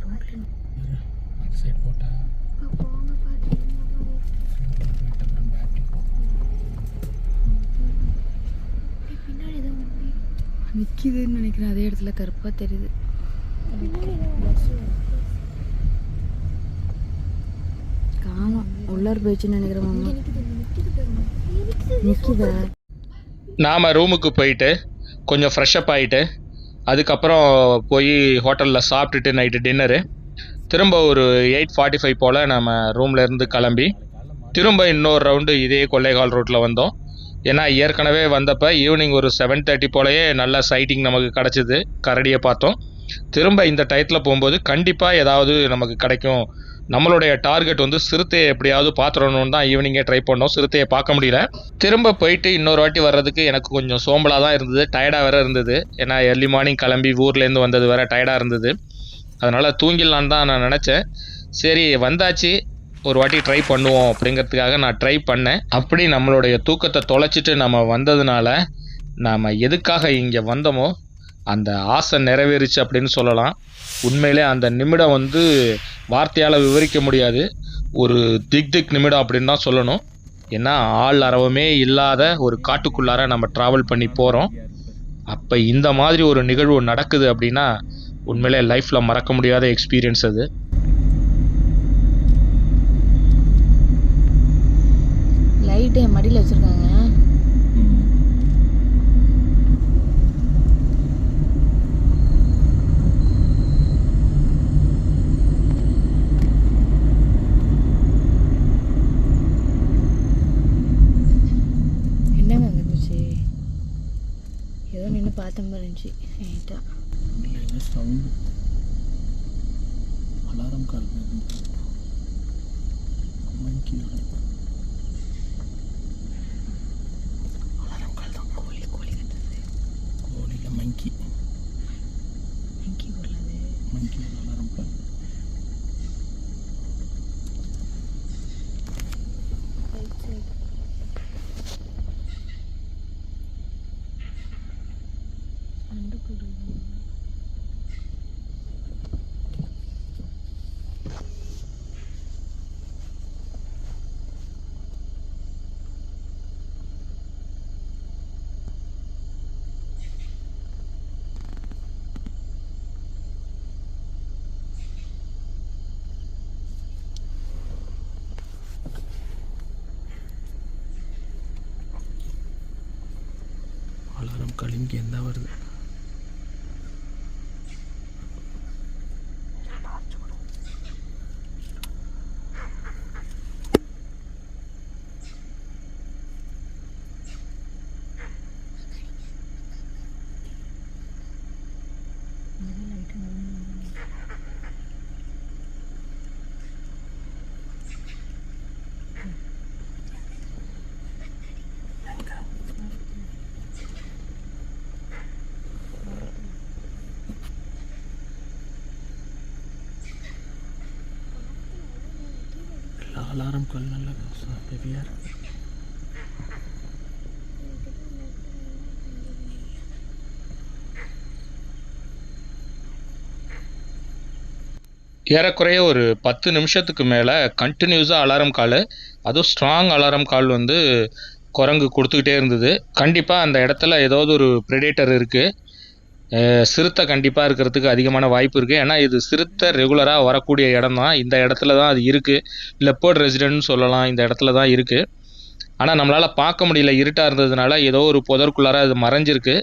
ரோட்டில் அந்த சைடு போட்டா நிற்கிதுன்னு நினைக்கிறேன். அதே இடத்துல கருப்பாக தெரியுது. காணும் உள்ளார போயிடுச்சுன்னு நினைக்கிறேன் மாமா. நிற்கிதா? நாம் ரூமுக்கு போயிட்டு கொஞ்சம் ஃப்ரெஷ்அப் ஆகிட்டு அதுக்கப்புறம் போய் ஹோட்டலில் சாப்பிட்டுட்டு நைட்டு டின்னரு திரும்ப ஒரு 8:45 போல் நம்ம ரூமில் இருந்து கிளம்பி திரும்ப இன்னொரு ரவுண்டு இதே கொள்ளைகால் ரோட்டில் வந்தோம். ஏன்னா ஏற்கனவே வந்தப்போ ஈவினிங் ஒரு 7:30 போலயே நல்ல சைட்டிங் நமக்கு கிடச்சிது, கரடியை பார்த்தோம். திரும்ப இந்த டயத்தில் போகும்போது கண்டிப்பாக ஏதாவது நமக்கு கிடைக்கும். நம்மளுடைய டார்கெட் வந்து சிறுத்தையை எப்படியாவது பார்த்துடணுன்னு தான் ஈவினிங்கே ட்ரை பண்ணோம். சிறுத்தையை பார்க்க முடியல. திரும்ப போயிட்டு இன்னொரு வாட்டி வர்றதுக்கு எனக்கு கொஞ்சம் சோம்பலாக தான் இருந்தது, டயர்டாக வேறு இருந்தது. ஏன்னா எர்லி மார்னிங் கிளம்பி ஊர்லேருந்து வந்தது வேறு டயர்டாக இருந்தது. அதனால் தூங்கிடலான்னு தான் நான் நினச்சேன். சரி வந்தாச்சு, ஒரு வாட்டி ட்ரை பண்ணுவோம் அப்படிங்கிறதுக்காக நான் ட்ரை பண்ணேன். அப்படி நம்மளுடைய தூக்கத்தை தொலைச்சிட்டு நம்ம வந்ததுனால நாம் எதுக்காக இங்கே வந்தோமோ அந்த ஆசை நிறைவேறிச்சு அப்படின்னு சொல்லலாம். உண்மையிலே அந்த நிமிடம் வந்து வார்த்தையால் விவரிக்க முடியாது. ஒரு திக் நிமிடம் அப்படின்னு தான் சொல்லணும். ஏன்னா ஆள் அரவமே இல்லாத ஒரு காட்டுக்குள்ளார நம்ம ட்ராவல் பண்ணி போகிறோம். அப்போ இந்த மாதிரி ஒரு நிகழ்வு நடக்குது அப்படின்னா உண்மையிலே லைஃப்பில் மறக்க முடியாத எக்ஸ்பீரியன்ஸ் அது. லைட்டு என் மடியில் வச்சுருக்காங்க. என்னங்க அங்கே இருந்துச்சு? ஏதோ நின்று பார்த்த மாதிரி இருந்துச்சு. சவுண்டு அலாரம் கால் மங்கி அலாரம் கால் தான். கோழி கத்துது. கோழியில் மங்கி உள்ளது. மங்கி அலாரம் கால். களிங்க என்ன வருது? அலாரம் கால் நல்ல ஹெவியாக இருக்கு. ஏறக்குறைய ஒரு 10 நிமிஷத்துக்கு மேலே கண்டினியூஸாக அலாரம் கால், அதுவும் ஸ்ட்ராங் அலாரம் கால் வந்து குரங்கு கொடுத்துக்கிட்டே இருந்தது. கண்டிப்பாக அந்த இடத்துல ஏதாவது ஒரு ப்ரெடேட்டர் இருக்குது. சிறுத்தை கண்டிப்பாக இருக்கிறதுக்கு அதிகமான வாய்ப்பு இருக்குது. ஏன்னா இது சிறுத்தை ரெகுலராக வரக்கூடிய இடம் தான். இந்த இடத்துல தான் அது இருக்குது. லெப்பர்ட் ரெசிடென்ட்னு சொல்லலாம். இந்த இடத்துல தான் இருக்குது. ஆனால் நம்மளால் பார்க்க முடியல, இருட்டாக இருந்ததுனால. ஏதோ ஒரு புதற்குள்ளார அது மறைஞ்சிருக்கு.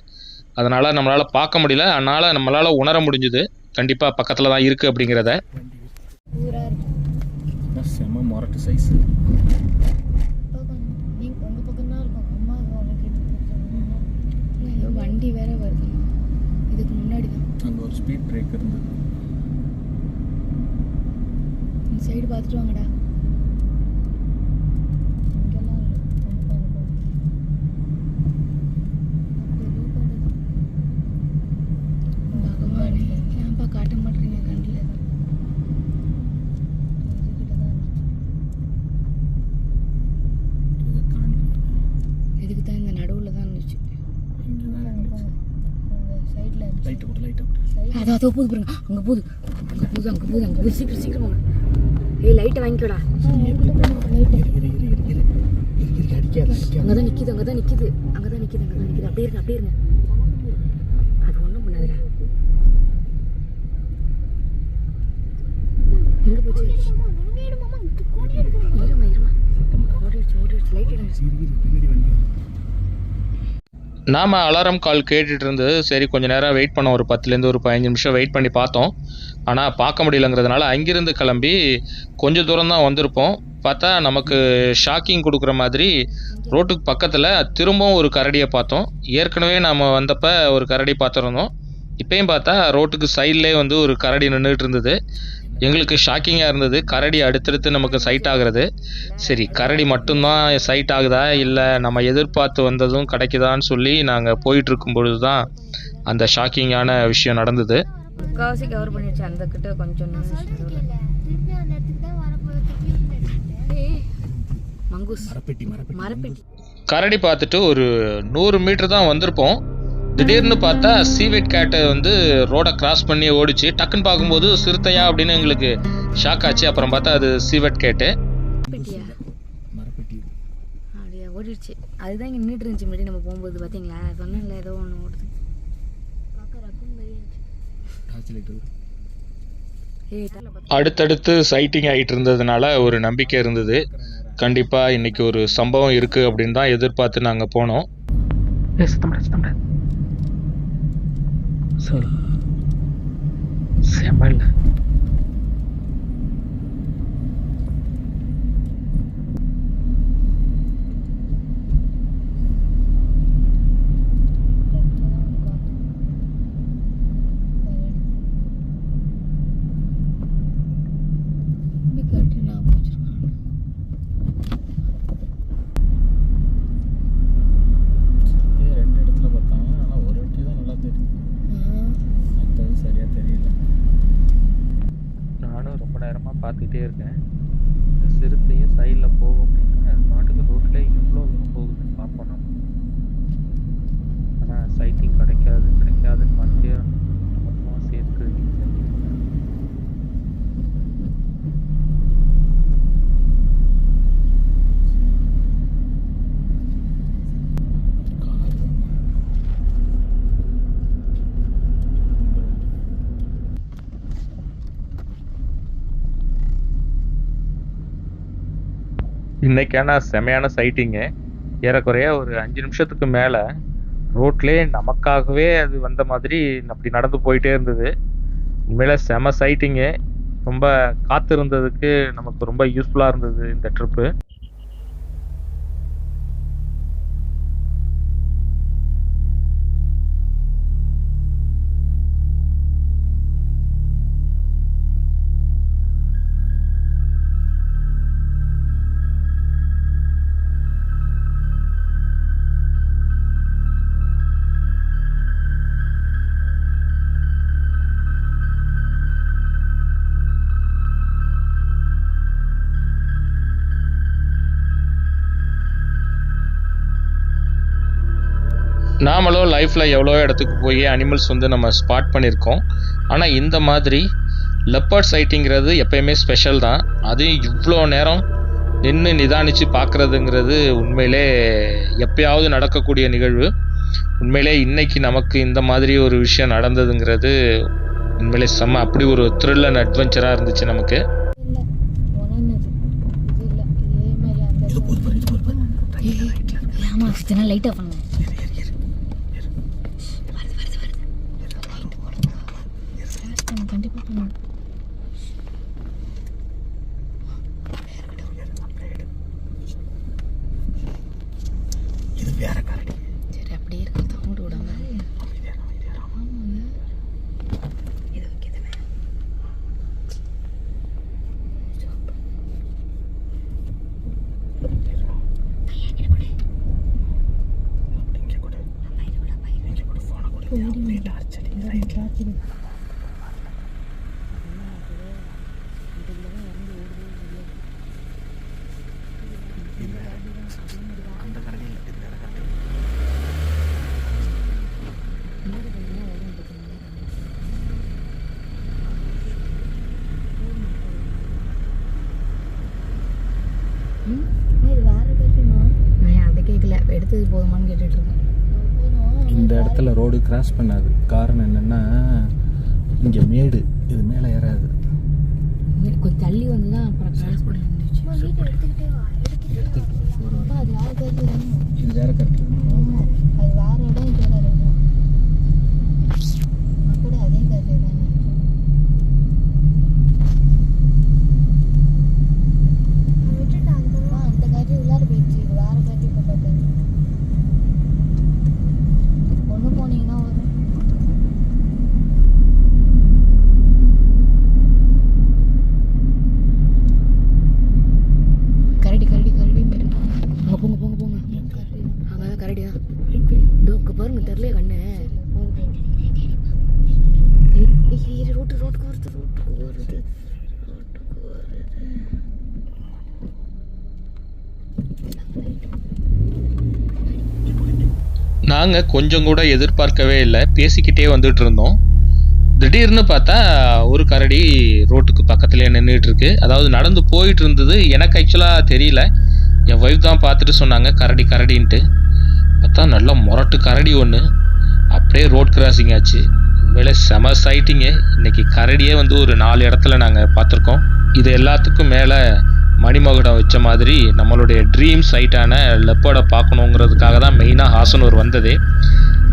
அதனால் நம்மளால் பார்க்க முடியல. அதனால் நம்மளால் உணர முடிஞ்சுது கண்டிப்பாக பக்கத்தில் தான் இருக்குது அப்படிங்கிறத. செம மொரட்டு சைஸு. உங்கள் பக்கம் தான் இருக்கும். அம்மா ஏதோ வண்டி வேற வருது. இதுக்கு முன்னாடி தான் அங்கே ஒரு ஸ்பீட் பிரேக் இருந்தது. இந்த சைடு பார்த்துட்டு வாங்கடா. பகவானே, ஏன்பா காட்ட மாட்டேறீங்க கண்ணில்? இதுக்கு தான் இந்த நடுவில் தான் இருந்துச்சு. அதோ போகுது பாருங்க. அங்கே போகுது. சீக்கிரம் வாங்க. ஏய், லைட்டை வாங்கிக்கோடா. அங்கதான் நிக்குது. அப்படியே இருங்க. அது ஒன்றும் பண்ணாதுடா. எங்கே போச்சு? இருமா. ஓடிடுச்சு. லைட் எடுங்க. நாம் அலாரம் கால் கேட்டுட்டு இருந்தது. சரி கொஞ்சம் நேரம் வெயிட் பண்ணோம். ஒரு 10லேருந்து ஒரு 15 நிமிஷம் வெயிட் பண்ணி பார்த்தோம். ஆனால் பார்க்க முடியலங்கிறதுனால அங்கிருந்து கிளம்பி கொஞ்சம் தூரம் தான் வந்திருப்போம். பார்த்தா நமக்கு ஷாக்கிங் கொடுக்குற மாதிரி ரோட்டுக்கு பக்கத்தில் திரும்பவும் ஒரு கரடியை பார்த்தோம். ஏற்கனவே நாம் வந்தப்போ ஒரு கரடி பார்த்துருந்தோம். இப்போயும் பார்த்தா ரோட்டுக்கு சைட்லேயே வந்து ஒரு கரடி நின்றுட்டு இருந்தது. எங்களுக்கு ஷாக்கிங்காக இருந்தது. கரடி அடுத்தடுத்து நமக்கு சைட் ஆகுறது. சரி, கரடி மட்டும்தான் சைட் ஆகுதா, இல்லை நம்ம எதிர்பார்த்து வந்ததும் கிடைக்குதான்னு சொல்லி நாங்கள் போயிட்டு இருக்கும் பொழுது தான் அந்த ஷாக்கிங்கான விஷயம் நடந்தது. முக்காவாசி கவர் பண்ணிடுச்சு. அந்த கிட்ட கொஞ்சம் மங்கூஸ் மரப்பெட்டி. கரடி பார்த்துட்டு ஒரு 100 மீட்டர் தான் வந்திருப்போம். திடீர்னு பார்த்தா சீவெட் கேட்டை வந்து ரோடை கிராஸ் பண்ணி ஓடிச்சு. டக்குன்னு பார்க்கும்போது சிறுத்தையா அப்படின்னு எங்களுக்கு ஷாக் ஆச்சு. அப்புறம் பார்த்தா அது சீவெட் கேட்டு. அப்படியே ஓடிடுச்சு. அதுதான் இங்கே நின்றுட்டு இருந்துச்சு. முன்னாடி நம்ம போகும்போது பார்த்தீங்களா? சொன்னேன்ல ஏதோ ஒன்று ஓடுது. அடுத்தடுத்து சைட்டிங் ஆகிட்டு இருந்ததுனால ஒரு நம்பிக்கை இருந்தது. கண்டிப்பாக இன்னைக்கு ஒரு சம்பவம் இருக்குது அப்படின்னு தான் எதிர்பார்த்து நாங்கள் போனோம். செமல் பார்த்துக்கிட்டே இருக்கேன். இந்த சிறுத்தையும் சைடில் போகும் அப்படின்னா அது நாட்டுக்கு ரோட்டில் எவ்வளோ தூரம் போகுதுன்னு பார்ப்போம் நம்ம. ஆனால் சைட்டிங் கிடைக்காதுன்னு பார்த்து மொத்தமாக சேர்த்து இன்றைக்கான செமையான சைட்டிங்கு. ஏறக்குறைய ஒரு 5 நிமிஷத்துக்கு மேலே ரோட்லேயே நமக்காகவே அது வந்த மாதிரி அப்படி நடந்து போயிட்டே இருந்தது. உண்மையில செம சைட்டிங்கு. ரொம்ப காத்திருந்ததுக்கு நமக்கு ரொம்ப யூஸ்ஃபுல்லாக இருந்தது இந்த ட்ரிப்பு. நாமளும் லைஃப்பில் எவ்வளோ இடத்துக்கு போய் அனிமல்ஸ் வந்து நம்ம ஸ்பாட் பண்ணியிருக்கோம். ஆனால் இந்த மாதிரி லெப்பர்ட் சைட்டிங்கிறது எப்பயுமே ஸ்பெஷல் தான். அதுவும் இவ்வளோ நேரம் நின்று நிதானித்து பார்க்குறதுங்கிறது உண்மையிலே எப்பயாவது நடக்கக்கூடிய நிகழ்வு. உண்மையிலே இன்னைக்கு நமக்கு இந்த மாதிரி ஒரு விஷயம் நடந்ததுங்கிறது உண்மையிலே செம்ம. அப்படி ஒரு த்ரில் அண்ட் அட்வென்ச்சராக இருந்துச்சு நமக்கு. ஆமாம் சித்தனா லைட்டாக பண்ணுங்க. கண்டிப்பாக பண்ணுங்க. இது வேற கரடி. சரி அப்படியே இருக்க சவுண்டு விடாம இது வைக்கிறதுமே அதை கேட்கல, எடுத்தது போதுமான்னு கேட்டுட்டு இருக்கேன். இந்த இடத்துல ரோடு கிராஸ் பண்ணாது. காரணம் என்னென்னா இங்கே மேடு, இது மேலே ஏறாது. கொஞ்சம் தள்ளி வந்து தான் அப்புறம் கிராஸ் பண்ணி இருந்துச்சு. இது வேற கரெக்ட். அது வேற இடம், இது வேற இடம். கூட அதே கதை தான். அந்த காட்டி உள்ளார போயிடுச்சு. இது வேற காட்டி. இப்போ பார்த்தேன் ஒன்று போனீங்கன்னா வரும். கரடி கரடி கரடி மாரி. அங்கே போங்க போங்க போங்க. அங்கே தான் கரடி தான். டோக்கு பாருங்க, தெரியல கண்ணு. ரோட்டுக்கு வருது. நாங்கள் கொஞ்சம் கூட எதிர்பார்க்கவே இல்லை. பேசிக்கிட்டே வந்துட்டு இருந்தோம். திடீர்னு பார்த்தா ஒரு கரடி ரோட்டுக்கு பக்கத்துலேயே நின்றுட்டு இருக்கு. அதாவது நடந்து போயிட்டு இருந்தது. எனக்கு ஆக்சுவலாக தெரியல. என் ஒய்ஃப் தான் பார்த்துட்டு சொன்னாங்க கரடி கரடின்ட்டு. பார்த்தா நல்லா முரட்டு கரடி ஒன்று அப்படியே ரோட் கிராசிங் ஆச்சு. உண்மையிலே செம சைட்டிங்கு. இன்னைக்கு கரடியே வந்து ஒரு 4 இடத்துல நாங்கள் பார்த்துருக்கோம். இது எல்லாத்துக்கும் மேலே மணிமகுடம் வச்ச மாதிரி நம்மளுடைய ட்ரீம் சைட்டான லெப்பர்டை பார்க்கணுங்கிறதுக்காக தான் மெயினாக ஹாசனூர் வந்ததே.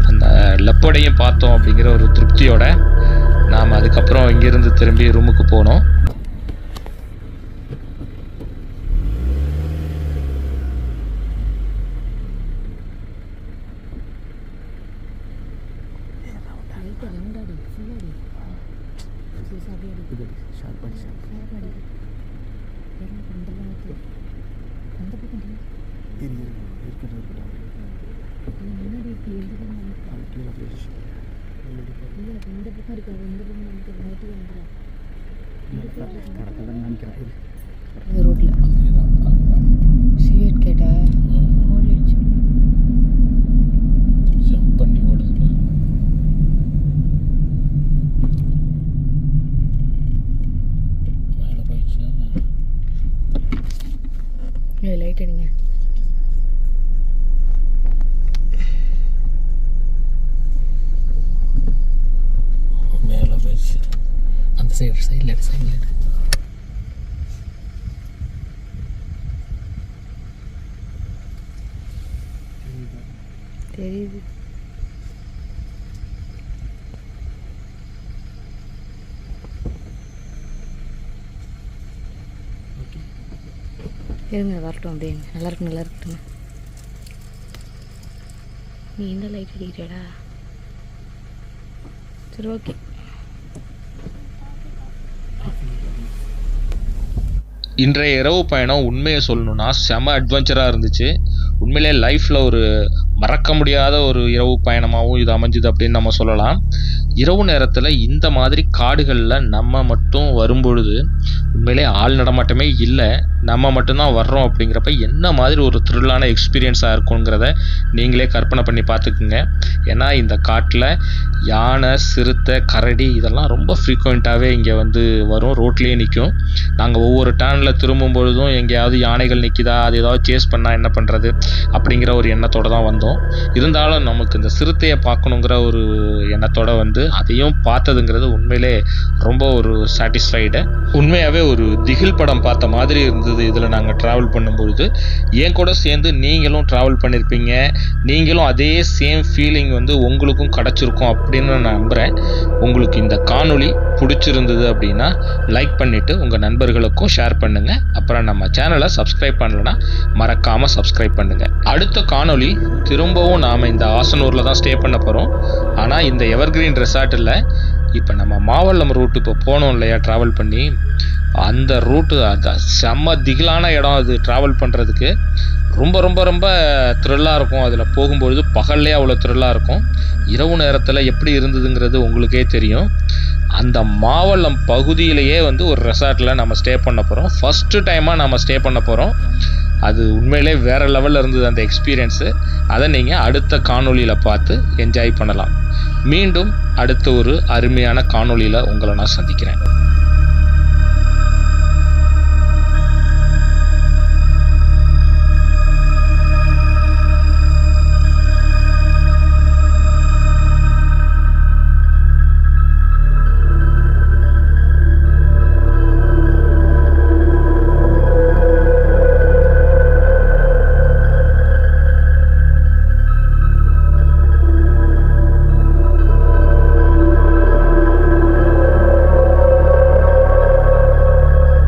அந்த லெப்பர்டையும் பார்த்தோம் அப்படிங்கிற ஒரு திருப்தியோட நாம் அதுக்கப்புறம் இங்கேருந்து திரும்பி ரூமுக்கு போனோம். ரோட்ல சிகரெட் கேட்டா ஓடிடுச்சு. ஜம்ப் பண்ணி ஓடுது. மேலே போயிடுச்சு. லைட் எடுங்க. மேலே போயிடுச்சு. அந்த சைடில் எடு. தெரியுது. இருங்க வரட்டும் அப்படியே நல்லா இருக்கட்டும். நீ என்ன லைட் அடிக்கிறியாடா? சரி ஓகே. இன்றைய இரவு பயணம் உண்மையை சொல்லணும்னா செம அட்வென்ச்சராக இருந்துச்சு. உண்மையிலே லைஃப்பில் ஒரு மறக்க முடியாத ஒரு இரவு பயணமாகவும் இது அமைஞ்சுது அப்படின்னு நம்ம சொல்லலாம். இரவு நேரத்தில் இந்த மாதிரி காடுகளில் நம்ம மட்டும் வரும்பொழுது உண்மையிலே ஆள் நடமாட்டமே இல்லை, நம்ம மட்டும்தான் வர்றோம் அப்படிங்கிறப்ப என்ன மாதிரி ஒரு த்ரில்லான எக்ஸ்பீரியன்ஸாக இருக்குங்கிறத நீங்களே கற்பனை பண்ணி பார்த்துக்குங்க. ஏன்னா இந்த காட்டில் யானை, சிறுத்தை, கரடி இதெல்லாம் ரொம்ப ஃப்ரீக்வெண்ட்டாகவே இங்கே வந்து வரும், ரோட்லேயே நிற்கும். நாங்கள் ஒவ்வொரு டர்னில் திரும்பும் பொழுதும் எங்கேயாவது யானைகள் நிற்கிதா, அது ஏதாவது சேஸ் பண்ணால் என்ன பண்ணுறது அப்படிங்கிற ஒரு எண்ணத்தோடு தான் வந்தோம். இருந்தாலும் நமக்கு இந்த சிறுத்தையை பார்க்கணுங்கிற ஒரு எண்ணத்தோடு வந்து அதையும் பார்த்ததுங்கிறது உண்மையிலே ரொம்ப ஒரு சாட்டிஸ்ஃபைடு. உண்மையாகவே ஒரு திகில் படம் பார்த்த மாதிரி இருந்தது இதில் நாங்கள் ட்ராவல் பண்ணும்பொழுது. என் கூட சேர்ந்து நீங்களும் ட்ராவல் பண்ணியிருப்பீங்க, நீங்களும் அதே சேம் ஃபீலிங் வந்து உங்களுக்கும் கிடச்சிருக்கும் அப்படின்னு நான் நம்புகிறேன். உங்களுக்கு இந்த காணொளி பிடிச்சிருந்தது அப்படின்னா லைக் பண்ணிவிட்டு உங்கள் நண்பர்களுக்கும் ஷேர் பண்ணுங்கள். அப்புறம் நம்ம சேனலை சப்ஸ்கிரைப் பண்ணலைன்னா மறக்காமல் சப்ஸ்கிரைப் பண்ணுங்கள். அடுத்த காணொளி திரும்பவும் நாம் இந்த ஆசனூரில் தான் ஸ்டே பண்ண போகிறோம். ஆனால் இந்த எவர்கிரீன் ரெசார்ட்டில் இப்போ நம்ம மாவல்லம் ரூட்டு இப்போ போனோம் இல்லையா ட்ராவல் பண்ணி, அந்த ரூட்டு அது செம்ம திகிலான இடம். அது ட்ராவல் பண்ணுறதுக்கு ரொம்ப ரொம்ப ரொம்ப த்ரில்லாக இருக்கும். அதில் போகும்பொழுது பகல்லே அவ்வளோ த்ரில்லாக இருக்கும். இரவு நேரத்தில் எப்படி இருந்ததுங்கிறது உங்களுக்கே தெரியும். அந்த மாவல்லம் பகுதியிலேயே வந்து ஒரு ரெசார்ட்டில் நம்ம ஸ்டே பண்ண போகிறோம். ஃபஸ்ட்டு டைமாக நம்ம ஸ்டே பண்ண போகிறோம். அது உண்மையிலே வேறு லெவலில் இருந்தது அந்த எக்ஸ்பீரியன்ஸு. அதை நீங்கள் அடுத்த காணொளியில் பார்த்து என்ஜாய் பண்ணலாம். மீண்டும் அடுத்த ஒரு அருமையான காணொளியில் உங்களை நான் சந்திக்கிறேன்.